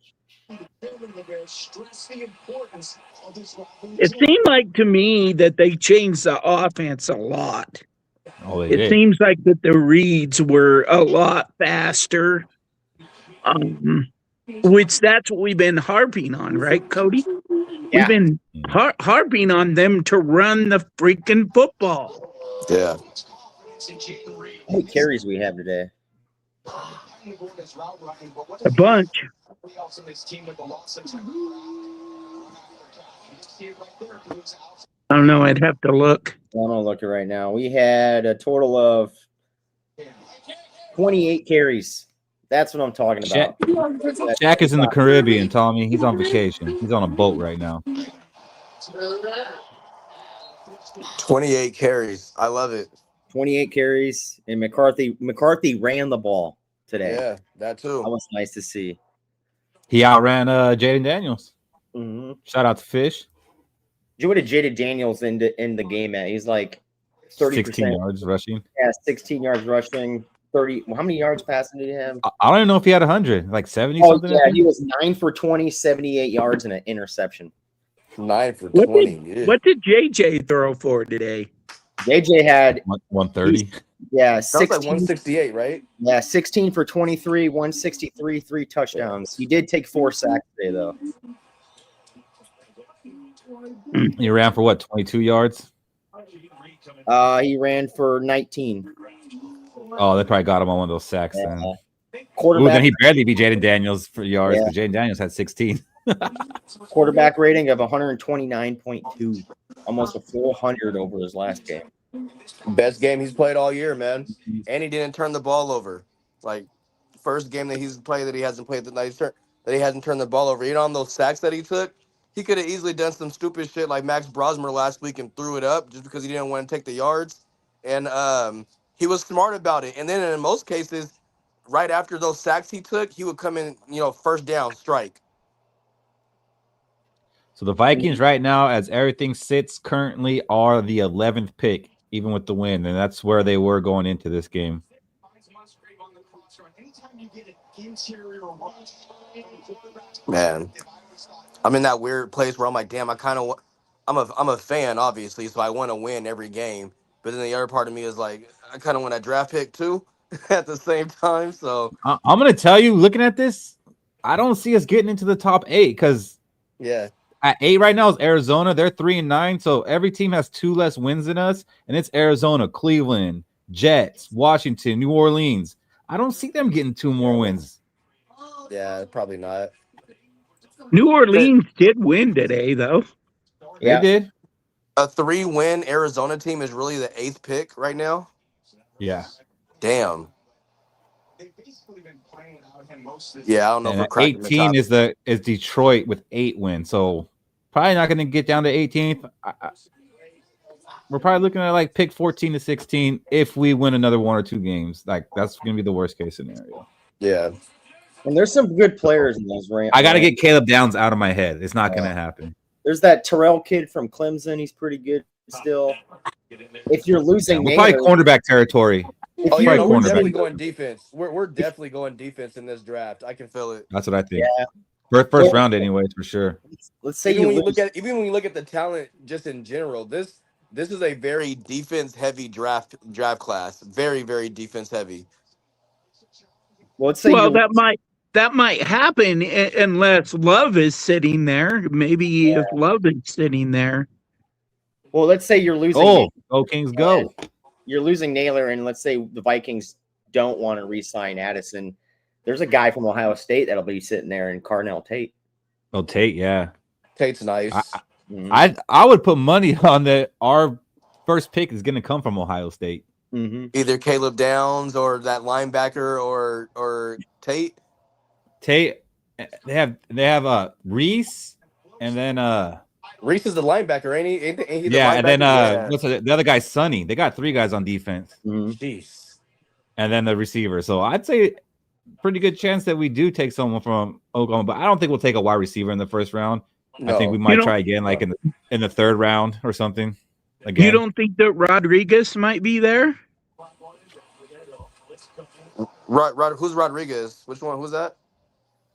Speaker 8: It seemed like to me that they changed the offense a lot.
Speaker 3: Oh,
Speaker 8: it seems like that the reads were a lot faster, which that's what we've been harping on, right, Cody?
Speaker 4: Yeah.
Speaker 8: We've been harping on them to run the freaking football.
Speaker 7: Yeah.
Speaker 4: How many carries we have today?
Speaker 8: A bunch. I don't know. I'd have to look.
Speaker 4: I'm gonna look at it right now. We had a total of 28 carries. That's what I'm talking about.
Speaker 3: Jack is in the Caribbean, Tommy. He's on vacation. He's on a boat right now.
Speaker 7: 28 carries. I love it.
Speaker 4: 28 carries, and McCarthy ran the ball today.
Speaker 7: Yeah, that too.
Speaker 4: That was nice to see.
Speaker 3: He outran Jaden Daniels.
Speaker 4: Mm-hmm.
Speaker 3: Shout out to Fish.
Speaker 4: What did Jaden Daniels end the game at? He's like 30%.
Speaker 3: 16 yards rushing.
Speaker 4: Yeah, 16 yards rushing. 30. How many yards passing did he have?
Speaker 3: I don't even know if he had 100, like 70 something.
Speaker 4: Yeah, he was 9 for 20, 78 yards, and an interception.
Speaker 7: 9 for 20.
Speaker 8: What did JJ throw for today?
Speaker 4: JJ had
Speaker 3: 130.
Speaker 4: Yeah,
Speaker 7: sounds like 168, right?
Speaker 4: Yeah, 16 for 23, 163, 3 touchdowns. He did take 4 sacks today, though.
Speaker 3: He ran for what, 22 yards?
Speaker 4: He ran for 19.
Speaker 3: Oh, they probably got him on one of those sacks.
Speaker 4: Yeah.
Speaker 3: Quarterback. Then he barely beat Jaden Daniels for yards because Jaden Daniels had 16.
Speaker 4: Quarterback rating of 129.2, almost a 400 over his last game.
Speaker 7: Best game he's played all year, man. And he didn't turn the ball over. Like, first game that he's played that he hasn't played that he hasn't turned the ball over. You know, on those sacks that he took, he could have easily done some stupid shit like Max Brosmer last week and threw it up just because he didn't want to take the yards. And he was smart about it. And then in most cases, right after those sacks he took, he would come in, first down, strike.
Speaker 3: So the Vikings right now, as everything sits currently, are the 11th pick, even with the win. And that's where they were going into this game.
Speaker 7: Man, I'm in that weird place where I'm like, damn, I'm a fan, obviously, so I want to win every game. But then the other part of me is like, I kind of want a draft pick too at the same time. So
Speaker 3: I'm going to tell you, looking at this, I don't see us getting into the top 8 because at 8 right now is Arizona. They're 3-9, so every team has 2 less wins than us, and it's Arizona, Cleveland, Jets, Washington, New Orleans. I don't see them getting 2 more wins.
Speaker 7: Yeah, probably not.
Speaker 8: New Orleans did win today, though.
Speaker 3: Yeah, they did.
Speaker 7: A 3-win Arizona team is really the 8th pick right now.
Speaker 3: Yeah.
Speaker 7: Damn. Yeah, I don't know.
Speaker 3: And
Speaker 7: if we're
Speaker 3: 18 is Detroit with 8 wins, so probably not going to get down to 18th. We're probably looking at like pick 14 to 16 if we win another 1 or 2 games. Like that's going to be the worst case scenario.
Speaker 7: Yeah.
Speaker 4: And there's some good players in those ranks.
Speaker 3: I got to get Caleb Downs out of my head. It's not going to happen.
Speaker 4: There's that Terrell kid from Clemson. He's pretty good still. If you're losing,
Speaker 3: we're probably cornerback territory.
Speaker 7: Oh yeah,
Speaker 3: Probably
Speaker 7: no, we're
Speaker 3: cornerback.
Speaker 7: definitely going defense. We're definitely going defense in this draft. I can feel it.
Speaker 3: That's what I think.
Speaker 4: Yeah.
Speaker 3: First round, anyways, for sure.
Speaker 4: Let's say
Speaker 7: Even when you
Speaker 4: lose.
Speaker 7: look at the talent just in general, this is a very defense heavy draft class. Very very defense heavy.
Speaker 4: Well, let's say
Speaker 8: Well,
Speaker 4: you
Speaker 8: that might happen unless Love is sitting there. Maybe if Love is sitting there.
Speaker 4: well, let's say you're losing.
Speaker 3: Go Kings, go!
Speaker 4: You're losing Naylor, and let's say the Vikings don't want to re-sign Addison. There's a guy from Ohio State that'll be sitting there, in Carnell Tate.
Speaker 3: Oh, Tate, yeah.
Speaker 7: Tate's nice.
Speaker 3: I would put money on that. Our first pick is going to come from Ohio State.
Speaker 7: Either Caleb Downs or that linebacker or Tate.
Speaker 3: Tate, they have Reese, and then
Speaker 7: Reese is the linebacker, ain't he? Ain't he the
Speaker 3: yeah,
Speaker 7: linebacker?
Speaker 3: and then what's the other guy? Sonny. They got 3 guys on defense.
Speaker 7: Jeez.
Speaker 3: And then the receiver. So I'd say pretty good chance that we do take someone from Oklahoma, but I don't think we'll take a wide receiver in the first round. No. I think we might try again, like in the 3rd round or something. Again.
Speaker 8: You don't think that Rodriguez might be there?
Speaker 7: Who's Rodriguez? Which one? Who's that?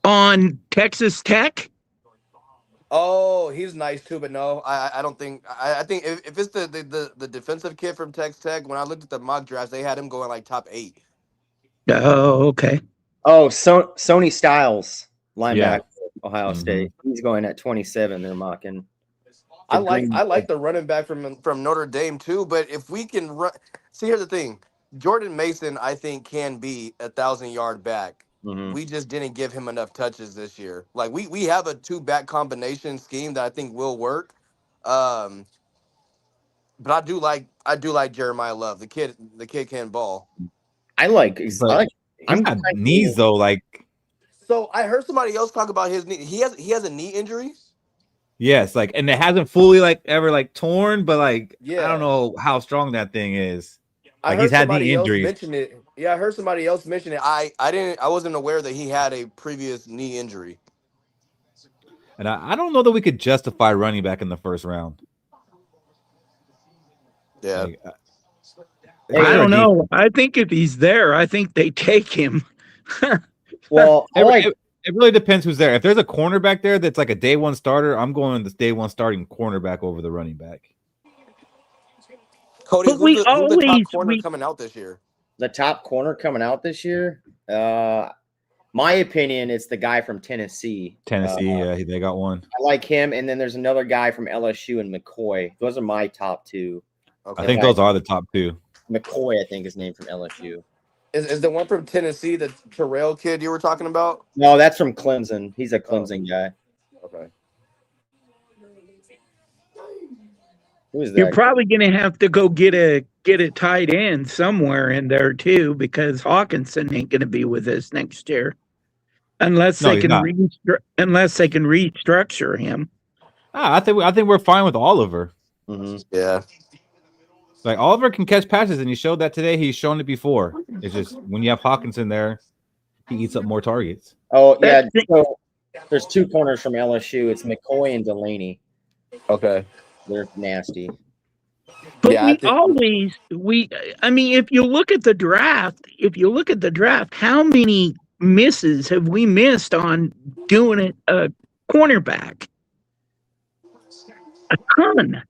Speaker 8: On Texas Tech?
Speaker 7: Oh, he's nice too, but no, I don't think. I think if it's the defensive kid from Texas Tech, when I looked at the mock drafts, they had him going like top 8.
Speaker 8: Oh, okay.
Speaker 4: Oh, Sony Styles, linebacker, Ohio State. He's going at 27. They're mocking.
Speaker 7: I like the running back from Notre Dame too, but if we can run, see, here's the thing: Jordan Mason, I think, can be a 1,000-yard back. We just didn't give him enough touches this year. Like we have a 2-back combination scheme that I think will work. But I do like Jeremiah Love. The kid can ball.
Speaker 3: He's got knees though. Like,
Speaker 7: so I heard somebody else talk about his knee. He has a knee injury.
Speaker 3: Yes, like, and it hasn't fully ever torn, but I don't know how strong that thing is. Like, he's had knee injuries.
Speaker 7: Mention it. Yeah, I heard somebody else mention it. I wasn't aware that he had a previous knee injury.
Speaker 3: And I don't know that we could justify running back in the 1st round.
Speaker 7: Yeah.
Speaker 8: I don't know. I think if he's there, I think they take him.
Speaker 4: Well,
Speaker 3: it really depends who's there. If there's a cornerback there that's like a day 1 starter, I'm going this day 1 starting cornerback over the running back.
Speaker 7: Cody, who's the top corner coming out this year?
Speaker 4: The top corner coming out this year? My opinion, it's the guy from Tennessee.
Speaker 3: Yeah, they got one.
Speaker 4: I like him, and then there's another guy from LSU and McCoy. Those are my top 2.
Speaker 3: Okay. I think those are the top 2.
Speaker 4: McCoy, I think, is named from LSU.
Speaker 7: Is the one from Tennessee the Terrell kid you were talking about?
Speaker 4: No, that's from Clemson. He's a Clemson guy.
Speaker 7: Okay.
Speaker 4: Who is that?
Speaker 8: You're probably going to have to go get a tight end somewhere in there too, because Hawkinson ain't going to be with us next year, unless they can restructure him.
Speaker 3: I think we're fine with Oliver.
Speaker 7: Yeah.
Speaker 3: Like, Oliver can catch passes, and he showed that today. He's shown it before. It's just when you have Hawkinson there, he eats up more targets.
Speaker 4: Oh, yeah. So there's 2 corners from LSU. It's McCoy and Delaney.
Speaker 7: Okay.
Speaker 4: They're nasty.
Speaker 8: But if you look at the draft, how many misses have we missed on doing it a cornerback? A ton.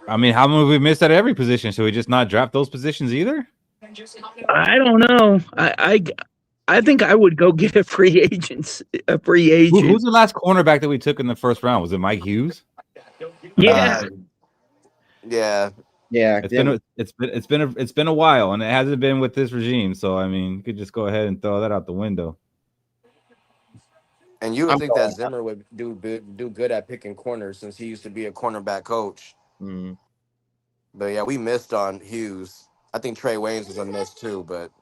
Speaker 3: I mean, how many have we missed at every position? Should we just not draft those positions either?
Speaker 8: I don't know. I think I would go get a free agent.
Speaker 3: Who's the last cornerback that we took in the 1st round? Was it Mike Hughes?
Speaker 8: Yeah.
Speaker 4: Yeah.
Speaker 3: It's been a while, and it hasn't been with this regime. So I mean, you could just go ahead and throw that out the window.
Speaker 7: And you would think that Zimmer would do good at picking corners since he used to be a cornerback coach. But yeah, we missed on Hughes. I think Trey Waynes was a miss too, but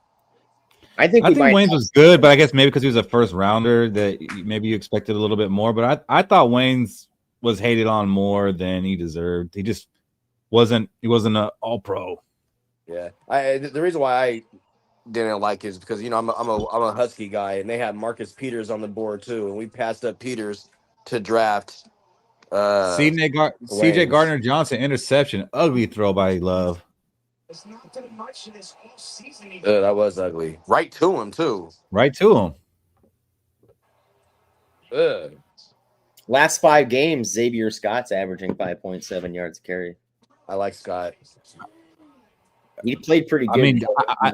Speaker 4: I think
Speaker 3: Waynes was good, but I guess maybe because he was a 1st rounder that maybe you expected a little bit more. But I thought Waynes was hated on more than he deserved. He just wasn't an all-pro.
Speaker 7: Yeah. The reason why I didn't like it is because I'm a Husky guy, and they had Marcus Peters on the board too, and we passed up Peters to draft
Speaker 3: CJ Gardner Johnson interception, ugly throw by Love.
Speaker 7: That was ugly. Right to him too.
Speaker 3: Right to him.
Speaker 7: Ugh.
Speaker 4: Last 5 games, Xavier Scott's averaging 5.7 yards a carry.
Speaker 7: I like Scott.
Speaker 4: He played pretty good.
Speaker 3: I mean,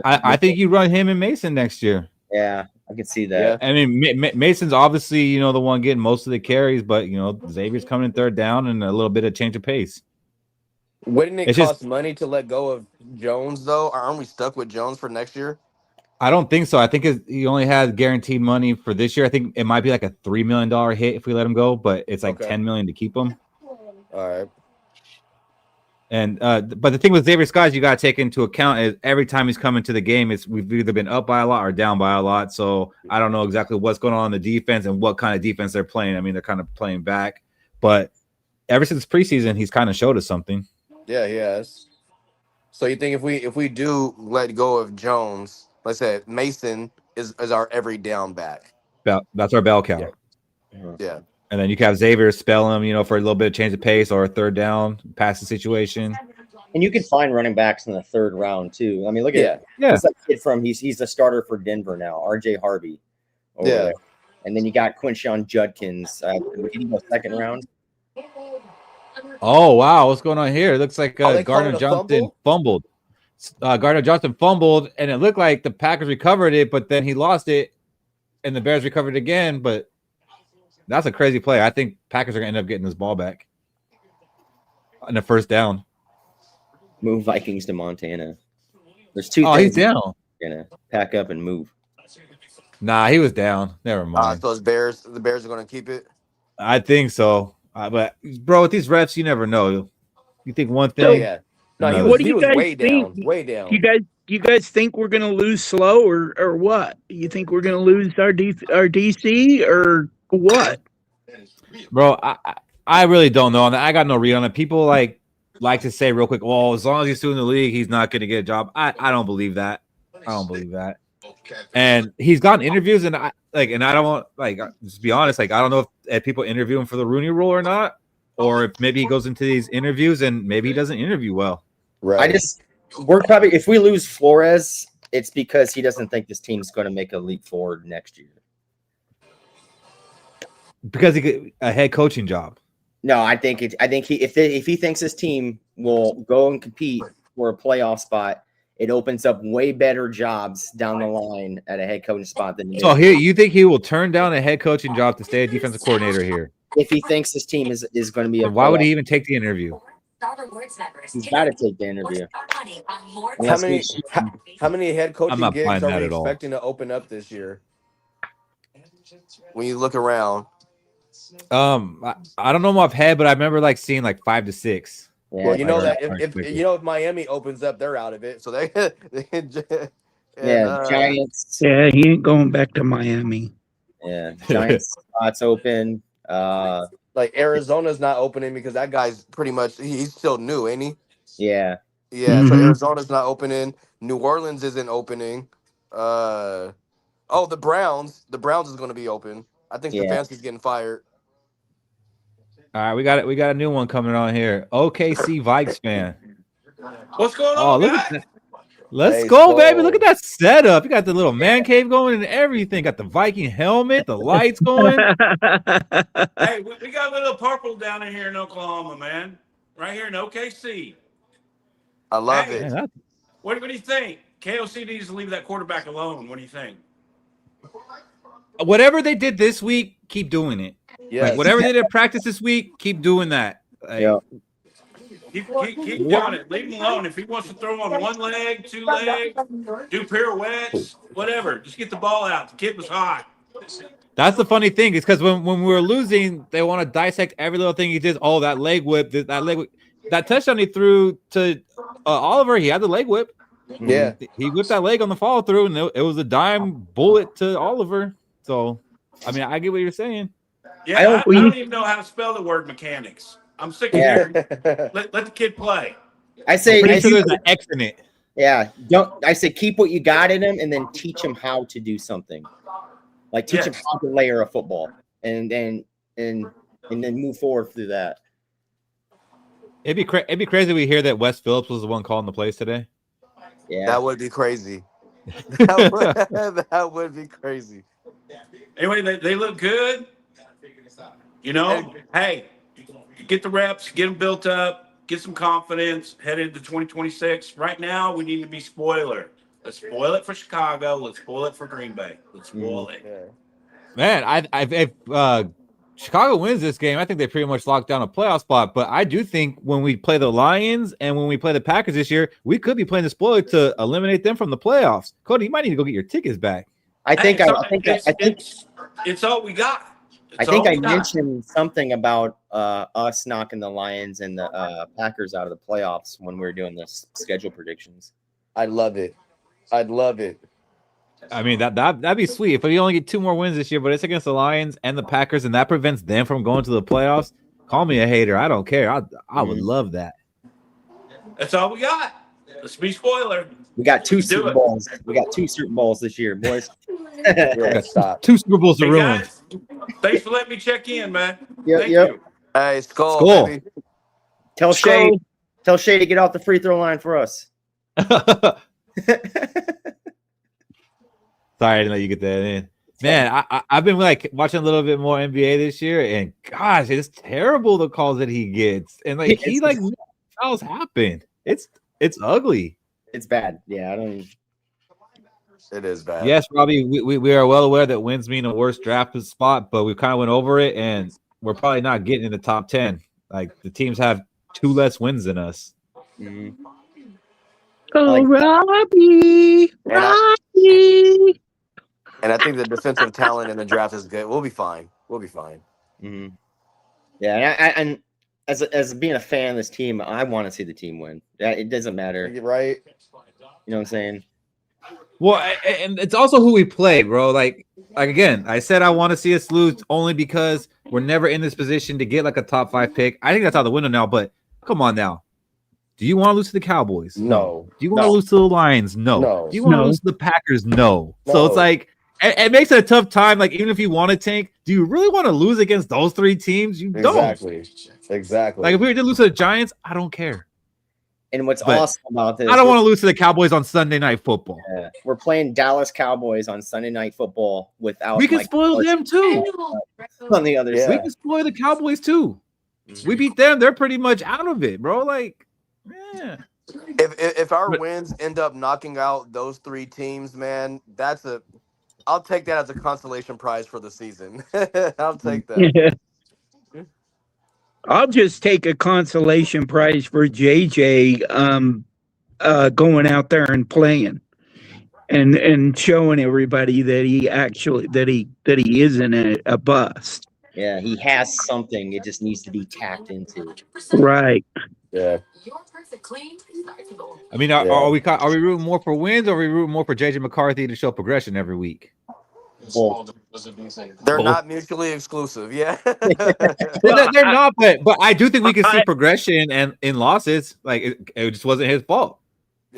Speaker 3: I think you run him and Mason next year.
Speaker 4: Yeah, I can see that.
Speaker 3: I mean, Mason's obviously, the one getting most of the carries, but, Xavier's coming in third down and a little bit of change of pace.
Speaker 7: Wouldn't it cost money to let go of Jones, though? Aren't we stuck with Jones for next year?
Speaker 3: I don't think so. I think he only has guaranteed money for this year. I think it might be like a $3 million hit if we let him go, but it's like $10 million to keep him.
Speaker 7: All right.
Speaker 3: And but the thing with Xavier Scott is you got to take into account is every time he's coming to the game, we've either been up by a lot or down by a lot. So I don't know exactly what's going on in the defense and what kind of defense they're playing. I mean, they're kind of playing back, but ever since preseason, he's kind of showed us something.
Speaker 7: Yeah, he has. So you think if we do let go of Jones, let's say Mason is our every down back.
Speaker 3: That's our bell cow.
Speaker 7: Yeah.
Speaker 3: And then you can have Xavier spell him, for a little bit of change of pace or a third down passing situation.
Speaker 4: And you can find running backs in the 3rd round too. I mean, look at what's that kid from? He's the starter for Denver now, RJ Harvey. There. And then you got Quinshon Judkins. Did he go 2nd round?
Speaker 3: Oh wow, what's going on here? It looks like Gardner Johnson fumbled. Gardner Johnson fumbled, and it looked like the Packers recovered it, but then he lost it, and the Bears recovered it again. But that's a crazy play. I think Packers are going to end up getting this ball back on the 1st down.
Speaker 4: Move Vikings to Montana. There's 2 things.
Speaker 3: Oh, he's down.
Speaker 4: Gonna pack up and move.
Speaker 3: Nah, he was down. Never mind.
Speaker 7: So the Bears are going to keep it?
Speaker 3: I think so. But, bro, with these refs, you never know. You think one thing.
Speaker 7: So, yeah. No,
Speaker 8: what do you guys
Speaker 7: way
Speaker 8: think?
Speaker 7: Down, way down.
Speaker 8: You guys think we're going to lose slow or what? You think we're going to lose our DC or what?
Speaker 3: Bro, I really don't know. I got no read on it. People like to say real quick, well, as long as he's still in the league, he's not going to get a job. I don't believe that. I don't believe that. And he's gotten interviews, and I don't want just be honest. I don't know if people interview him for the Rooney Rule or not, or if maybe he goes into these interviews and maybe he doesn't interview well.
Speaker 7: Right.
Speaker 4: We're probably, if we lose Flores, it's because he doesn't think this team's going to make a leap forward next year.
Speaker 3: Because he get a head coaching job.
Speaker 4: No, I think if he thinks his team will go and compete for a playoff spot, it opens up way better jobs down the line at a head coaching spot than.
Speaker 3: So here, you think he will turn down a head coaching job to stay a defensive coordinator here?
Speaker 4: If he thinks his team is going to be,
Speaker 3: why would he even take the interview?
Speaker 4: He's got to take the interview.
Speaker 7: How many head coaching gigs are we
Speaker 3: expecting
Speaker 7: to open up this year? When you look around.
Speaker 3: I don't know off head, but I remember seeing 5 to 6.
Speaker 7: Yeah, well, you know that if Miami opens up, they're out of it. So they
Speaker 4: Giants.
Speaker 8: Yeah, he ain't going back to Miami.
Speaker 4: Yeah, Giants spots open.
Speaker 7: Arizona's not opening because that guy's pretty much he's still new, ain't he?
Speaker 4: Yeah.
Speaker 7: Yeah. Mm-hmm. So Arizona's not opening. New Orleans isn't opening. The Browns. The Browns is going to be open. I think Stefanski's getting fired.
Speaker 3: All right, we got a new one coming on here. OKC Vikes fan.
Speaker 9: What's going on?
Speaker 3: Look at that. Let's go, baby. Look at that setup. You got the little man cave going and everything. Got the Viking helmet, the lights going.
Speaker 9: Hey, we got a little purple down in here in Oklahoma, man. Right here in OKC.
Speaker 7: I love it.
Speaker 3: Man,
Speaker 9: what do you think? KOC needs to leave that quarterback alone. What do you think?
Speaker 3: Whatever they did this week, keep doing it.
Speaker 7: Yeah.
Speaker 3: Whatever they did in practice this week, keep doing that.
Speaker 9: Keep doing it. Leave him alone. If he wants to throw on one leg, 2 legs, do pirouettes, whatever. Just get the ball out. The kid was hot.
Speaker 3: That's the funny thing. Is because when we were losing, they want to dissect every little thing he did. Oh, that leg whip, that touchdown he threw to Oliver, he had the leg whip.
Speaker 7: Yeah.
Speaker 3: He whipped that leg on the follow through, and it was a dime bullet to Oliver. So, I mean, I get what you're saying.
Speaker 9: Yeah, I don't even know how to spell the word mechanics. I'm sick of hearing. Let the kid play.
Speaker 4: I say
Speaker 3: there's an X in it.
Speaker 4: Yeah, I say keep what you got in him, and then teach him how to do something. Teach him how to layer a football, and then move forward through that.
Speaker 3: It'd be crazy. We hear that Wes Phillips was the one calling the plays today.
Speaker 4: Yeah.
Speaker 7: That would be crazy. That would be crazy.
Speaker 9: Anyway, they look good. You know, hey, get the reps, get them built up, get some confidence, head into 2026. Right now, we need to be spoiler. Let's spoil it for Chicago. Let's spoil it for Green Bay. Let's spoil it.
Speaker 7: Yeah.
Speaker 3: Man, if Chicago wins this game, I think they pretty much locked down a playoff spot. But I do think when we play the Lions and when we play the Packers this year, we could be playing the spoiler to eliminate them from the playoffs. Cody, you might need to go get your tickets back.
Speaker 4: I think
Speaker 9: It's all we got.
Speaker 4: I think I mentioned something about us knocking the Lions and the Packers out of the playoffs when we were doing this schedule predictions.
Speaker 7: I'd love it. I'd love it.
Speaker 3: I mean, that'd be sweet if we only get 2 more wins this year, but it's against the Lions and the Packers, and that prevents them from going to the playoffs. Call me a hater. I don't care. I would love that.
Speaker 9: That's all we got. Let's be spoiler.
Speaker 4: We got 2 Super Bowls. We got 2 Super Bowls this year, boys.
Speaker 7: Yeah, stop.
Speaker 3: 2 Super Bowls to ruin.
Speaker 9: Guys, thanks for letting me check in, man.
Speaker 4: Yep.
Speaker 9: You.
Speaker 7: Hey, Skol,
Speaker 3: Skol.
Speaker 7: baby.
Speaker 4: Tell Shay to get off the free throw line for us.
Speaker 3: Sorry, I didn't let you get that in. Man, I've been like watching a little bit more NBA this year, and gosh, it's terrible the calls that he gets, and like he like fouls happen. It's ugly.
Speaker 4: It's bad. Yeah, I don't.
Speaker 7: It is bad.
Speaker 3: Yes, Robbie, we are well aware that wins mean a worse draft spot, but we kind of went over it, and we're probably not getting in the top 10. Like the teams have 2 less wins than us.
Speaker 4: Mm-hmm.
Speaker 8: Oh, Robbie.
Speaker 7: And I think the defensive talent in the draft is good. We'll be fine.
Speaker 4: Mm-hmm. Yeah, and as being a fan of this team, I want to see the team win. It doesn't matter,
Speaker 7: Right?
Speaker 4: you know what I'm saying?
Speaker 3: Well, and it's also who we play, bro. Like again, I said I want to see us lose only because we're never in this position to get like a top 5 pick. I think that's out the window now. But come on now, do you want to lose to the Cowboys?
Speaker 7: No.
Speaker 3: Do you want to lose to the Lions? No.
Speaker 7: No.
Speaker 3: Do you want to lose to the Packers? No. So it's like it makes it a tough time. Like even if you want to tank, do you really want to lose against those 3 teams? You don't.
Speaker 7: Exactly.
Speaker 3: Like if we were to lose to the Giants, I don't care.
Speaker 4: And what's awesome about this,
Speaker 3: I don't want to lose to the Cowboys on Sunday Night Football.
Speaker 4: Yeah, we're playing Dallas Cowboys on Sunday Night Football without.
Speaker 3: We can spoil them too.
Speaker 4: On the other side,
Speaker 3: we can spoil the Cowboys too. We beat them; they're pretty much out of it, bro. Like, yeah.
Speaker 7: If our wins end up knocking out those 3 teams, man, I'll take that as a consolation prize for the season. I'll take that.
Speaker 8: Yeah. I'll just take a consolation prize for JJ going out there and playing and showing everybody that he isn't a bust.
Speaker 4: Yeah, he has something. It just needs to be tapped into.
Speaker 8: Right.
Speaker 7: Yeah.
Speaker 3: I mean, are we rooting more for wins, or are we rooting more for JJ McCarthy to show progression every week?
Speaker 7: They're not mutually exclusive. Yeah.
Speaker 3: They're not, but I do think we can see progression and in losses. Like it just wasn't his fault.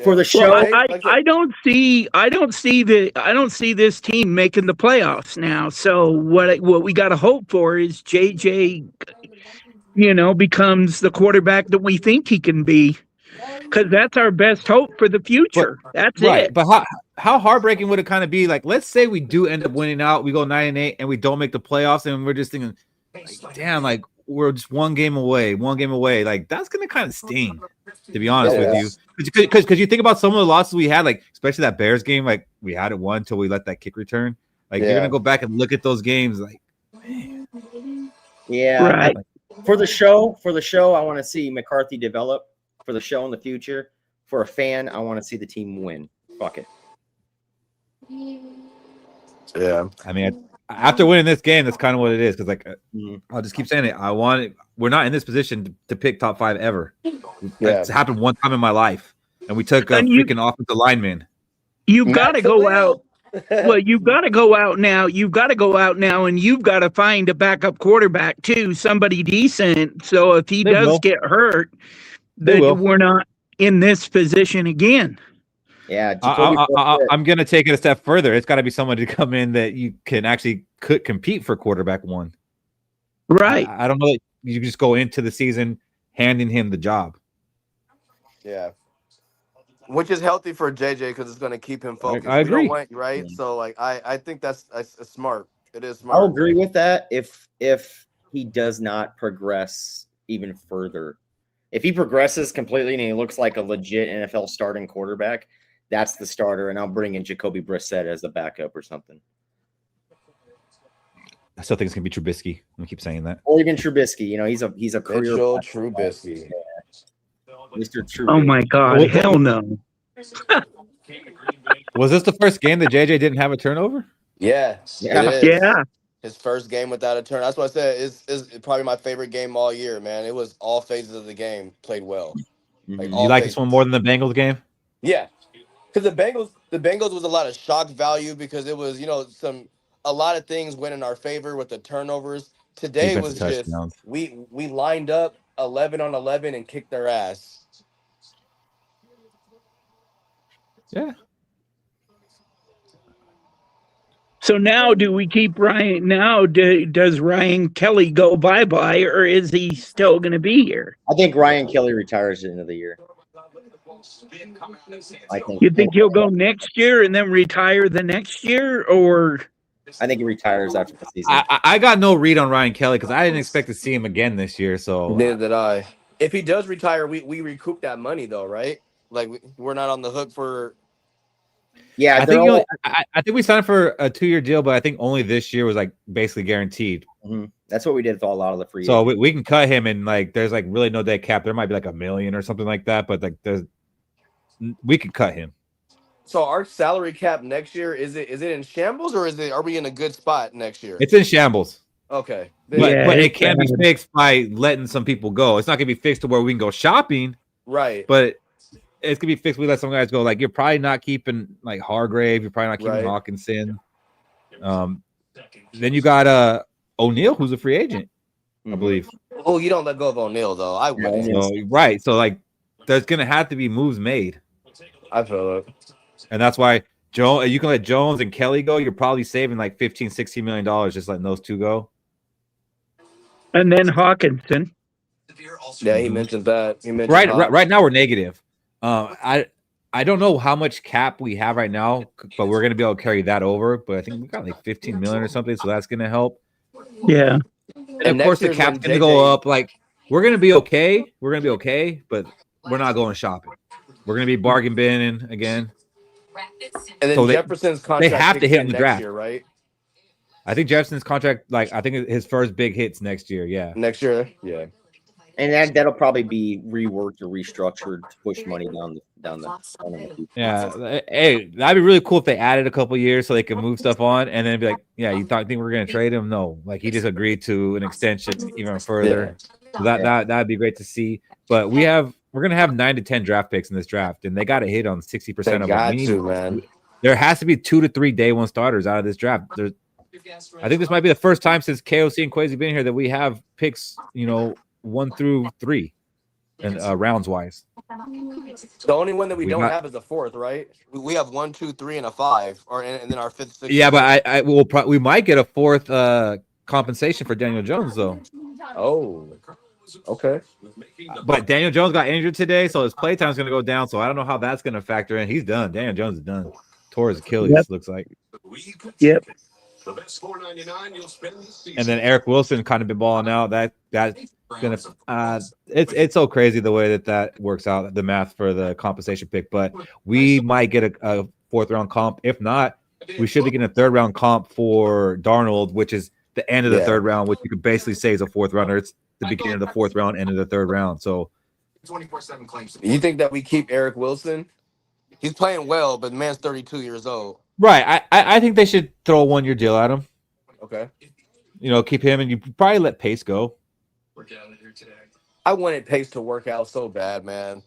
Speaker 4: For the show,
Speaker 8: I don't see this team making the playoffs now. So what we got to hope for is JJ, becomes the quarterback that we think he can be, because that's our best hope for the future. That's
Speaker 3: right.
Speaker 8: it.
Speaker 3: But how heartbreaking would it kind of be? Like, let's say we do end up winning out, we go 9-8, and we don't make the playoffs, and we're just thinking, like, damn, like we're just one game away. Like that's gonna kind of sting, to be honest with you, because you think about some of the losses we had, like especially that Bears game, like we had it won until we let that kick return. Like you're gonna go back and look at those games, like, man.
Speaker 4: Yeah.
Speaker 8: Right.
Speaker 4: For the show, I want to see McCarthy develop. For the show in the future, for a fan, I want to see the team win. Fuck it.
Speaker 7: Yeah.
Speaker 3: I mean, after winning this game, that's kind of what it is. Because like, I'll just keep saying it. We're not in this position to pick top 5 ever. It's happened one time in my life, and we took a freaking offensive lineman.
Speaker 8: You've got to go out. Well, you've got to go out now. You've got to go out now, and you've got to find a backup quarterback too, somebody decent. So if he does get hurt, then we're not in this position again.
Speaker 4: Yeah,
Speaker 3: I'm gonna take it a step further. It's got to be somebody to come in that you can actually could compete for quarterback 1.
Speaker 8: Right.
Speaker 3: I don't know that you just go into the season handing him the job.
Speaker 7: Yeah. which is healthy for JJ because it's going to keep him focused.
Speaker 3: I agree.
Speaker 7: We don't want, right?
Speaker 4: Yeah.
Speaker 7: So like I think that's smart. It is
Speaker 4: I'll
Speaker 7: smart.
Speaker 4: agree with that if he does not progress even further. If he progresses completely and he looks like a legit NFL starting quarterback, that's the starter, and I'll bring in Jacoby Brissett as a backup or something.
Speaker 3: I still think it's gonna be Trubisky. I'm gonna keep saying that.
Speaker 4: Or even Trubisky. You know, he's a career
Speaker 7: Mitchell Trubisky.
Speaker 4: Mr. Trubisky.
Speaker 8: Oh my God! Hell no.
Speaker 3: Was this the first game that JJ didn't have a turnover?
Speaker 7: Yeah,
Speaker 4: Yeah.
Speaker 7: it is.
Speaker 8: Yeah.
Speaker 7: His first game without a turn. That's what I said. Is probably my favorite game all year, man. It was all phases of the game played well. Like
Speaker 4: Mhm.
Speaker 7: all
Speaker 3: You like
Speaker 7: phases.
Speaker 3: this one more than the Bengals game?
Speaker 7: Yeah, because the Bengals was a lot of shock value because it was a lot of things went in our favor with the turnovers. Today
Speaker 3: Defensive
Speaker 7: was just
Speaker 3: touchdowns.
Speaker 7: we lined up 11 on 11 and kicked their ass.
Speaker 3: Yeah.
Speaker 8: So now, do we keep Ryan? Now, does Ryan Kelly go bye-bye, or is he still going to be here?
Speaker 4: I think Ryan Kelly retires at the end of the year.
Speaker 8: You think he'll go next year and then retire the next year, or?
Speaker 4: I think he retires after the season.
Speaker 3: I got no read on Ryan Kelly because I didn't expect to see him again this year. So
Speaker 7: Neither did I. If he does retire, we recoup that money though, right? Like we're not on the hook for.
Speaker 4: Yeah,
Speaker 3: I think we signed for a 2-year deal, but I think only this year was like basically guaranteed.
Speaker 4: That's what we did with a lot of the free.
Speaker 3: So we can cut him, and like there's like really no dead cap. There might be like $1 million or something like that, but like we could cut him.
Speaker 7: So our salary cap next year is it in shambles or are we in a good spot next year?
Speaker 3: It's in shambles.
Speaker 7: Okay,
Speaker 3: But it can be fixed by letting some people go. It's not gonna be fixed to where we can go shopping,
Speaker 7: right?
Speaker 3: But it's gonna be fixed. We let some guys go. Like you're probably not keeping like Hargrave. You're probably not keeping Hawkinson. Then you got O'Neal, who's a free agent, I believe.
Speaker 7: Oh, you don't let go of O'Neal though. I would.
Speaker 3: So, right. So like, there's gonna have to be moves made.
Speaker 7: I feel it.
Speaker 3: And that's why you can let Jones and Kelly go. You're probably saving like $15-16 million just letting those two go.
Speaker 8: And then Hawkinson.
Speaker 7: Yeah, he mentioned that.
Speaker 3: Right now we're negative. I don't know how much cap we have right now, but we're gonna be able to carry that over. But I think we got like 15 million or something, so that's gonna help.
Speaker 8: Yeah.
Speaker 3: And of course the cap's gonna go up. Like we're gonna be okay. We're gonna be okay, but we're not going shopping. We're gonna be bargain binning again.
Speaker 7: And then
Speaker 3: so
Speaker 7: Jefferson's contract.
Speaker 3: They have to hit in the draft,
Speaker 7: year, right?
Speaker 3: I think Jefferson's contract, like I think his first big hits next year. Yeah,
Speaker 7: next year. Yeah,
Speaker 4: and that'll probably be reworked or restructured to push money down the.
Speaker 3: Yeah, hey, that'd be really cool if they added a couple years so they can move stuff on, and then be like, yeah, you think we're gonna trade him? No, like he just agreed to an extension even further. So that'd be great to see. But we're gonna have 9 to 10 draft picks in this draft, and they got to hit on 60% of them.
Speaker 7: Man.
Speaker 3: There has to be 2 to 3 day one starters out of this draft. I think this might be the first time since KOC and Quasi been here that we have picks, 1 through 3, and rounds wise.
Speaker 7: The only one that we don't have is a 4th, right? We have 1, 2, 3, and a 5, and then our 5th, 6th.
Speaker 3: Yeah, but we might get a 4th compensation for Daniel Jones though.
Speaker 7: Oh, okay.
Speaker 3: But Daniel Jones got injured today, so his play time is going to go down. So I don't know how that's going to factor in. He's done. Daniel Jones is done. Tore his Achilles, looks like.
Speaker 8: Yep.
Speaker 3: And then Eric Wilson kind of been balling out. That's gonna it's so crazy the way that works out, the math for the compensation pick. But we might get a 4th round comp. If not, we should be getting a 3rd round comp for Darnold, which is the end of the 3rd round, which you could basically say is a 4th rounder. It's the beginning of the 4th round, end of the 3rd round. So,
Speaker 7: you think that we keep Eric Wilson? He's playing well, but the man's 32 years old.
Speaker 3: Right. I think they should throw a 1-year deal at him.
Speaker 7: Okay.
Speaker 3: Keep him, and you probably let Pace go.
Speaker 7: I wanted Pace to work out so bad, man.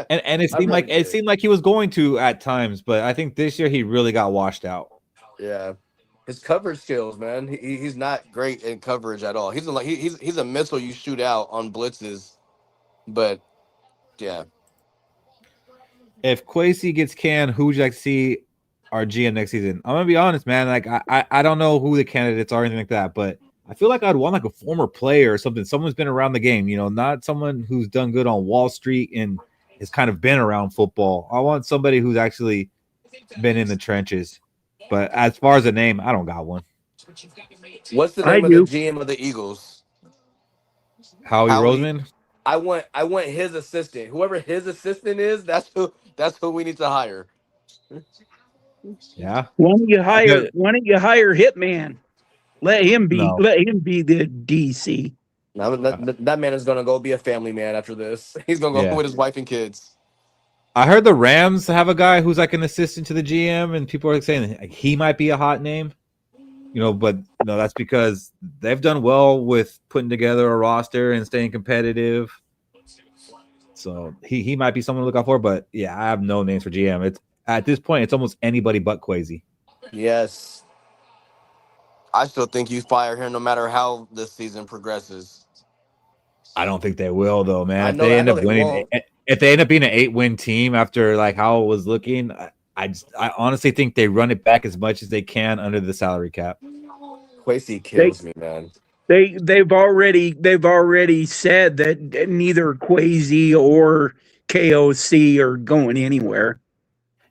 Speaker 3: and it seemed like he was going to at times, but I think this year he really got washed out.
Speaker 7: Yeah. His coverage skills, man. He's not great in coverage at all. He's a missile you shoot out on blitzes, but yeah.
Speaker 3: If Quasi gets canned, who would you like to see our GM next season? I'm gonna be honest, man. Like I don't know who the candidates are or anything like that, but I feel like I'd want like a former player or something. Someone's been around the game, not someone who's done good on Wall Street and has kind of been around football. I want somebody who's actually been in the trenches. But as far as a name, I don't got one.
Speaker 7: What's the
Speaker 8: I
Speaker 7: name of the
Speaker 8: do.
Speaker 7: GM of the Eagles?
Speaker 3: Howie
Speaker 7: Howie.
Speaker 3: Roseman?
Speaker 7: I want his assistant. Whoever his assistant is, that's who we need to hire.
Speaker 3: Yeah.
Speaker 8: Why don't you hire Hitman? Let him be
Speaker 3: No.
Speaker 8: the DC.
Speaker 7: Now, that man is gonna go be a family man after this. He's gonna go
Speaker 3: Yeah.
Speaker 7: with his wife and kids.
Speaker 3: I heard the Rams have a guy who's like an assistant to the GM, and people are saying like, he might be a hot name. But no, that's because they've done well with putting together a roster and staying competitive. So he might be someone to look out for, but yeah, I have no names for GM. It's at this point, it's almost anybody but Kwesi.
Speaker 7: Yes. I still think you fire him no matter how this season progresses.
Speaker 3: I don't think they will, though, man.
Speaker 7: I
Speaker 3: If
Speaker 7: know-
Speaker 3: they
Speaker 7: I
Speaker 3: end
Speaker 7: know
Speaker 3: up
Speaker 7: they
Speaker 3: winning,
Speaker 7: won't.
Speaker 3: if they end up being an 8-win team after like how it was looking, I honestly think they run it back as much as they can under the salary cap.
Speaker 7: Kwesi kills me, man.
Speaker 8: They've already said that neither Quasi or KOC are going anywhere.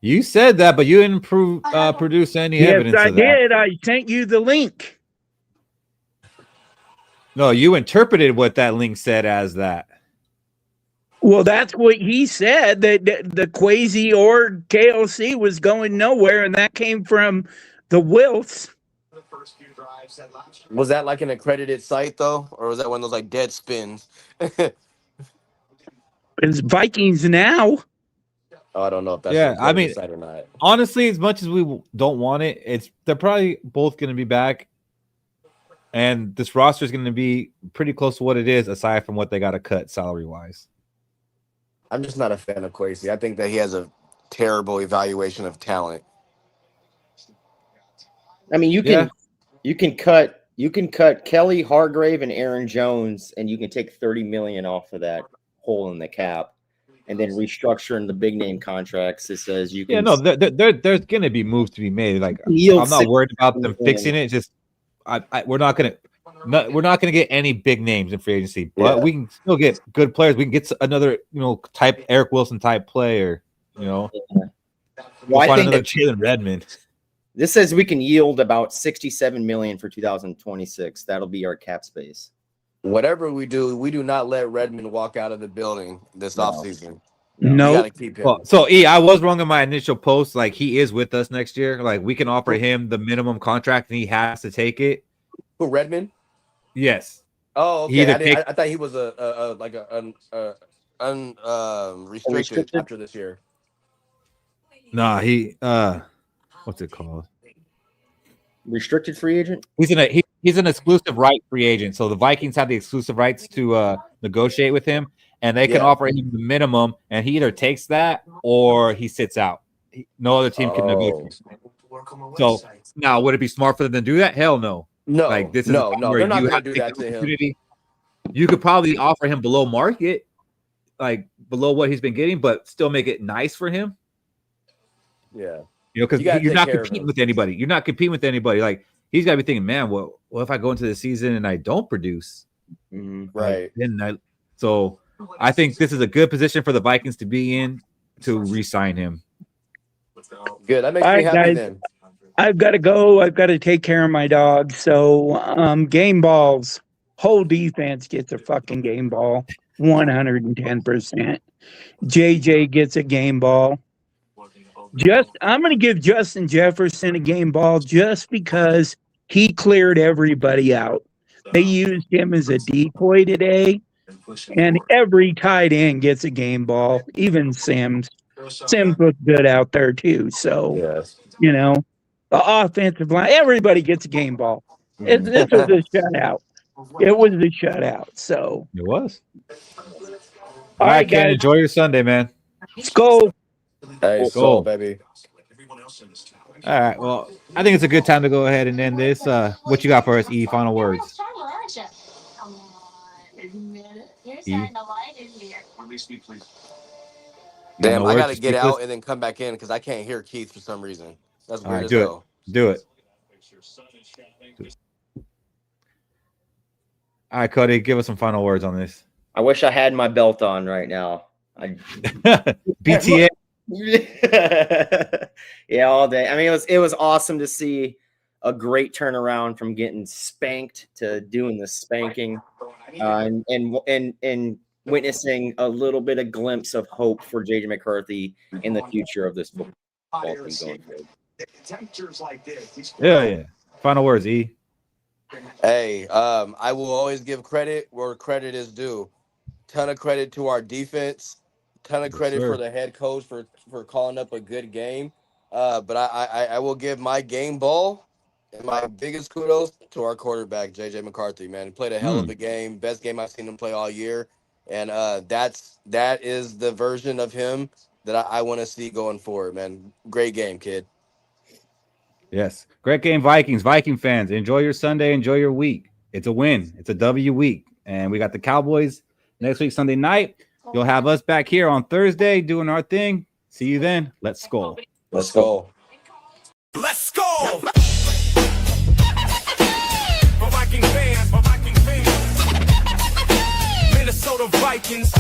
Speaker 3: You said that, but you didn't produce any
Speaker 8: Yes,
Speaker 3: evidence
Speaker 8: I
Speaker 3: of that.
Speaker 8: did. I sent you the link.
Speaker 3: No, you interpreted what that link said as that.
Speaker 8: Well, that's what he said, that the Quasi or KOC was going nowhere, and that came from the Wilfs.
Speaker 7: Was that like an accredited site though, or was that one of those like dead spins?
Speaker 8: It's Vikings now.
Speaker 7: Oh, I don't know if that's
Speaker 3: Yeah,
Speaker 7: an
Speaker 3: I
Speaker 7: accredited
Speaker 3: mean,
Speaker 7: site or not.
Speaker 3: honestly, as much as we don't want it, they're probably both going to be back, and this roster is going to be pretty close to what it is, aside from what they got to cut salary wise.
Speaker 7: I'm just not a fan of Kwesi. I think that he has a terrible evaluation of talent.
Speaker 4: I mean, you can cut Kelly Hargrave and Aaron Jones, and you can take $30 million off of that hole in the cap, and then restructuring the big name contracts. It says you can.
Speaker 3: Yeah, no, there's going to be moves to be made. Like
Speaker 4: Yield
Speaker 3: I'm not worried about them
Speaker 4: $60
Speaker 3: fixing it. Just we're not going to get any big names in free agency, but we can still get good players. We can get another type Eric Wilson type player.
Speaker 4: Well,
Speaker 3: We'll
Speaker 4: I
Speaker 3: find
Speaker 4: think
Speaker 3: another
Speaker 4: that
Speaker 3: Jalen Redmond.
Speaker 4: this says we can yield about $67 million for 2026. That'll be our cap space.
Speaker 7: Whatever we do not let Redmond walk out of the building this offseason.
Speaker 8: No.
Speaker 7: We got to keep him.
Speaker 3: Well, so I was wrong in my initial post. Like he is with us next year. Like we can offer him the minimum contract, and he has to take it.
Speaker 7: Who, Redmond?
Speaker 3: Yes.
Speaker 7: Oh,
Speaker 3: He
Speaker 7: okay.
Speaker 3: either
Speaker 7: I thought he was restricted after this year.
Speaker 3: Nah, he what's it called?
Speaker 4: Restricted free agent?
Speaker 3: He's an exclusive right free agent. So the Vikings have the exclusive rights to negotiate with him, and they can offer him the minimum, and he either takes that or he sits out. No other team can negotiate. So now, would it be smart for them to do that? Hell no.
Speaker 7: No,
Speaker 3: Like this is
Speaker 7: no,
Speaker 3: where
Speaker 7: they're not
Speaker 3: you
Speaker 7: going
Speaker 3: have
Speaker 7: to do
Speaker 3: take
Speaker 7: that
Speaker 3: the
Speaker 7: to him.
Speaker 3: opportunity. You could probably offer him below market, like below what he's been getting, but still make it nice for him.
Speaker 7: Yeah.
Speaker 3: Because
Speaker 7: You gotta
Speaker 3: you're
Speaker 7: take
Speaker 3: not
Speaker 7: care of
Speaker 3: competing
Speaker 7: him.
Speaker 3: with anybody. You're not competing with anybody. Like he's got to be thinking, man, well, if I go into the season and I don't produce,
Speaker 7: Right.
Speaker 3: So I think this is a good position for the Vikings to be in to re-sign him.
Speaker 7: Good. That makes
Speaker 8: All
Speaker 7: me
Speaker 8: right,
Speaker 7: happy
Speaker 8: guys.
Speaker 7: then.
Speaker 8: I've got to go. I've got to take care of my dog. So, game balls. Whole defense gets a fucking game ball. 110%. JJ gets a game ball. I'm going to give Justin Jefferson a game ball just because he cleared everybody out. They used him as a decoy today, and every tight end gets a game ball, even Sims. Sims looked good out there too. So,
Speaker 7: Yes.
Speaker 8: the offensive line, everybody gets a game ball. This was a shutout. It was a shutout. So,
Speaker 3: It was.
Speaker 8: all right,
Speaker 3: Ken,
Speaker 8: guys.
Speaker 3: enjoy your Sunday, man.
Speaker 8: Skol.
Speaker 7: Hey,
Speaker 3: Cool.
Speaker 7: Soul, baby.
Speaker 3: All right. Well, I think it's a good time to go ahead and end this. What you got for us, E? Final words.
Speaker 7: Damn,
Speaker 3: no
Speaker 7: I
Speaker 3: words
Speaker 7: got
Speaker 3: to
Speaker 7: to get
Speaker 3: speak
Speaker 7: out
Speaker 3: with?
Speaker 7: and then come back in because I can't hear Keith for some reason. That's
Speaker 3: All
Speaker 7: weird
Speaker 3: right,
Speaker 7: as
Speaker 3: do
Speaker 7: hell.
Speaker 3: it. Do it. All right, Cody, give us some final words on this.
Speaker 4: I wish I had my belt on right now.
Speaker 3: BTA.
Speaker 4: Yeah, all day. I mean, it was awesome to see a great turnaround from getting spanked to doing the spanking, and witnessing a little bit of glimpse of hope for JJ McCarthy in the future of this football team going forward.
Speaker 3: Yeah. Final words, E.
Speaker 7: Hey, I will always give credit where credit is due. Ton of credit to our defense. Ton of credit for the head coach for calling up a good game. But I will give my game ball and my biggest kudos to our quarterback, JJ McCarthy, man. He played a hell of a game. Best game I've seen him play all year. And that is the version of him that I want to see going forward, man. Great game, kid.
Speaker 3: Yes. Great game, Vikings. Viking fans, enjoy your Sunday. Enjoy your week. It's a win. It's a W week. And we got the Cowboys next week, Sunday night. You'll have us back here on Thursday doing our thing. See you then. Let's Skol.
Speaker 7: Let's go.
Speaker 1: Let's go! For Viking fans, Minnesota Vikings.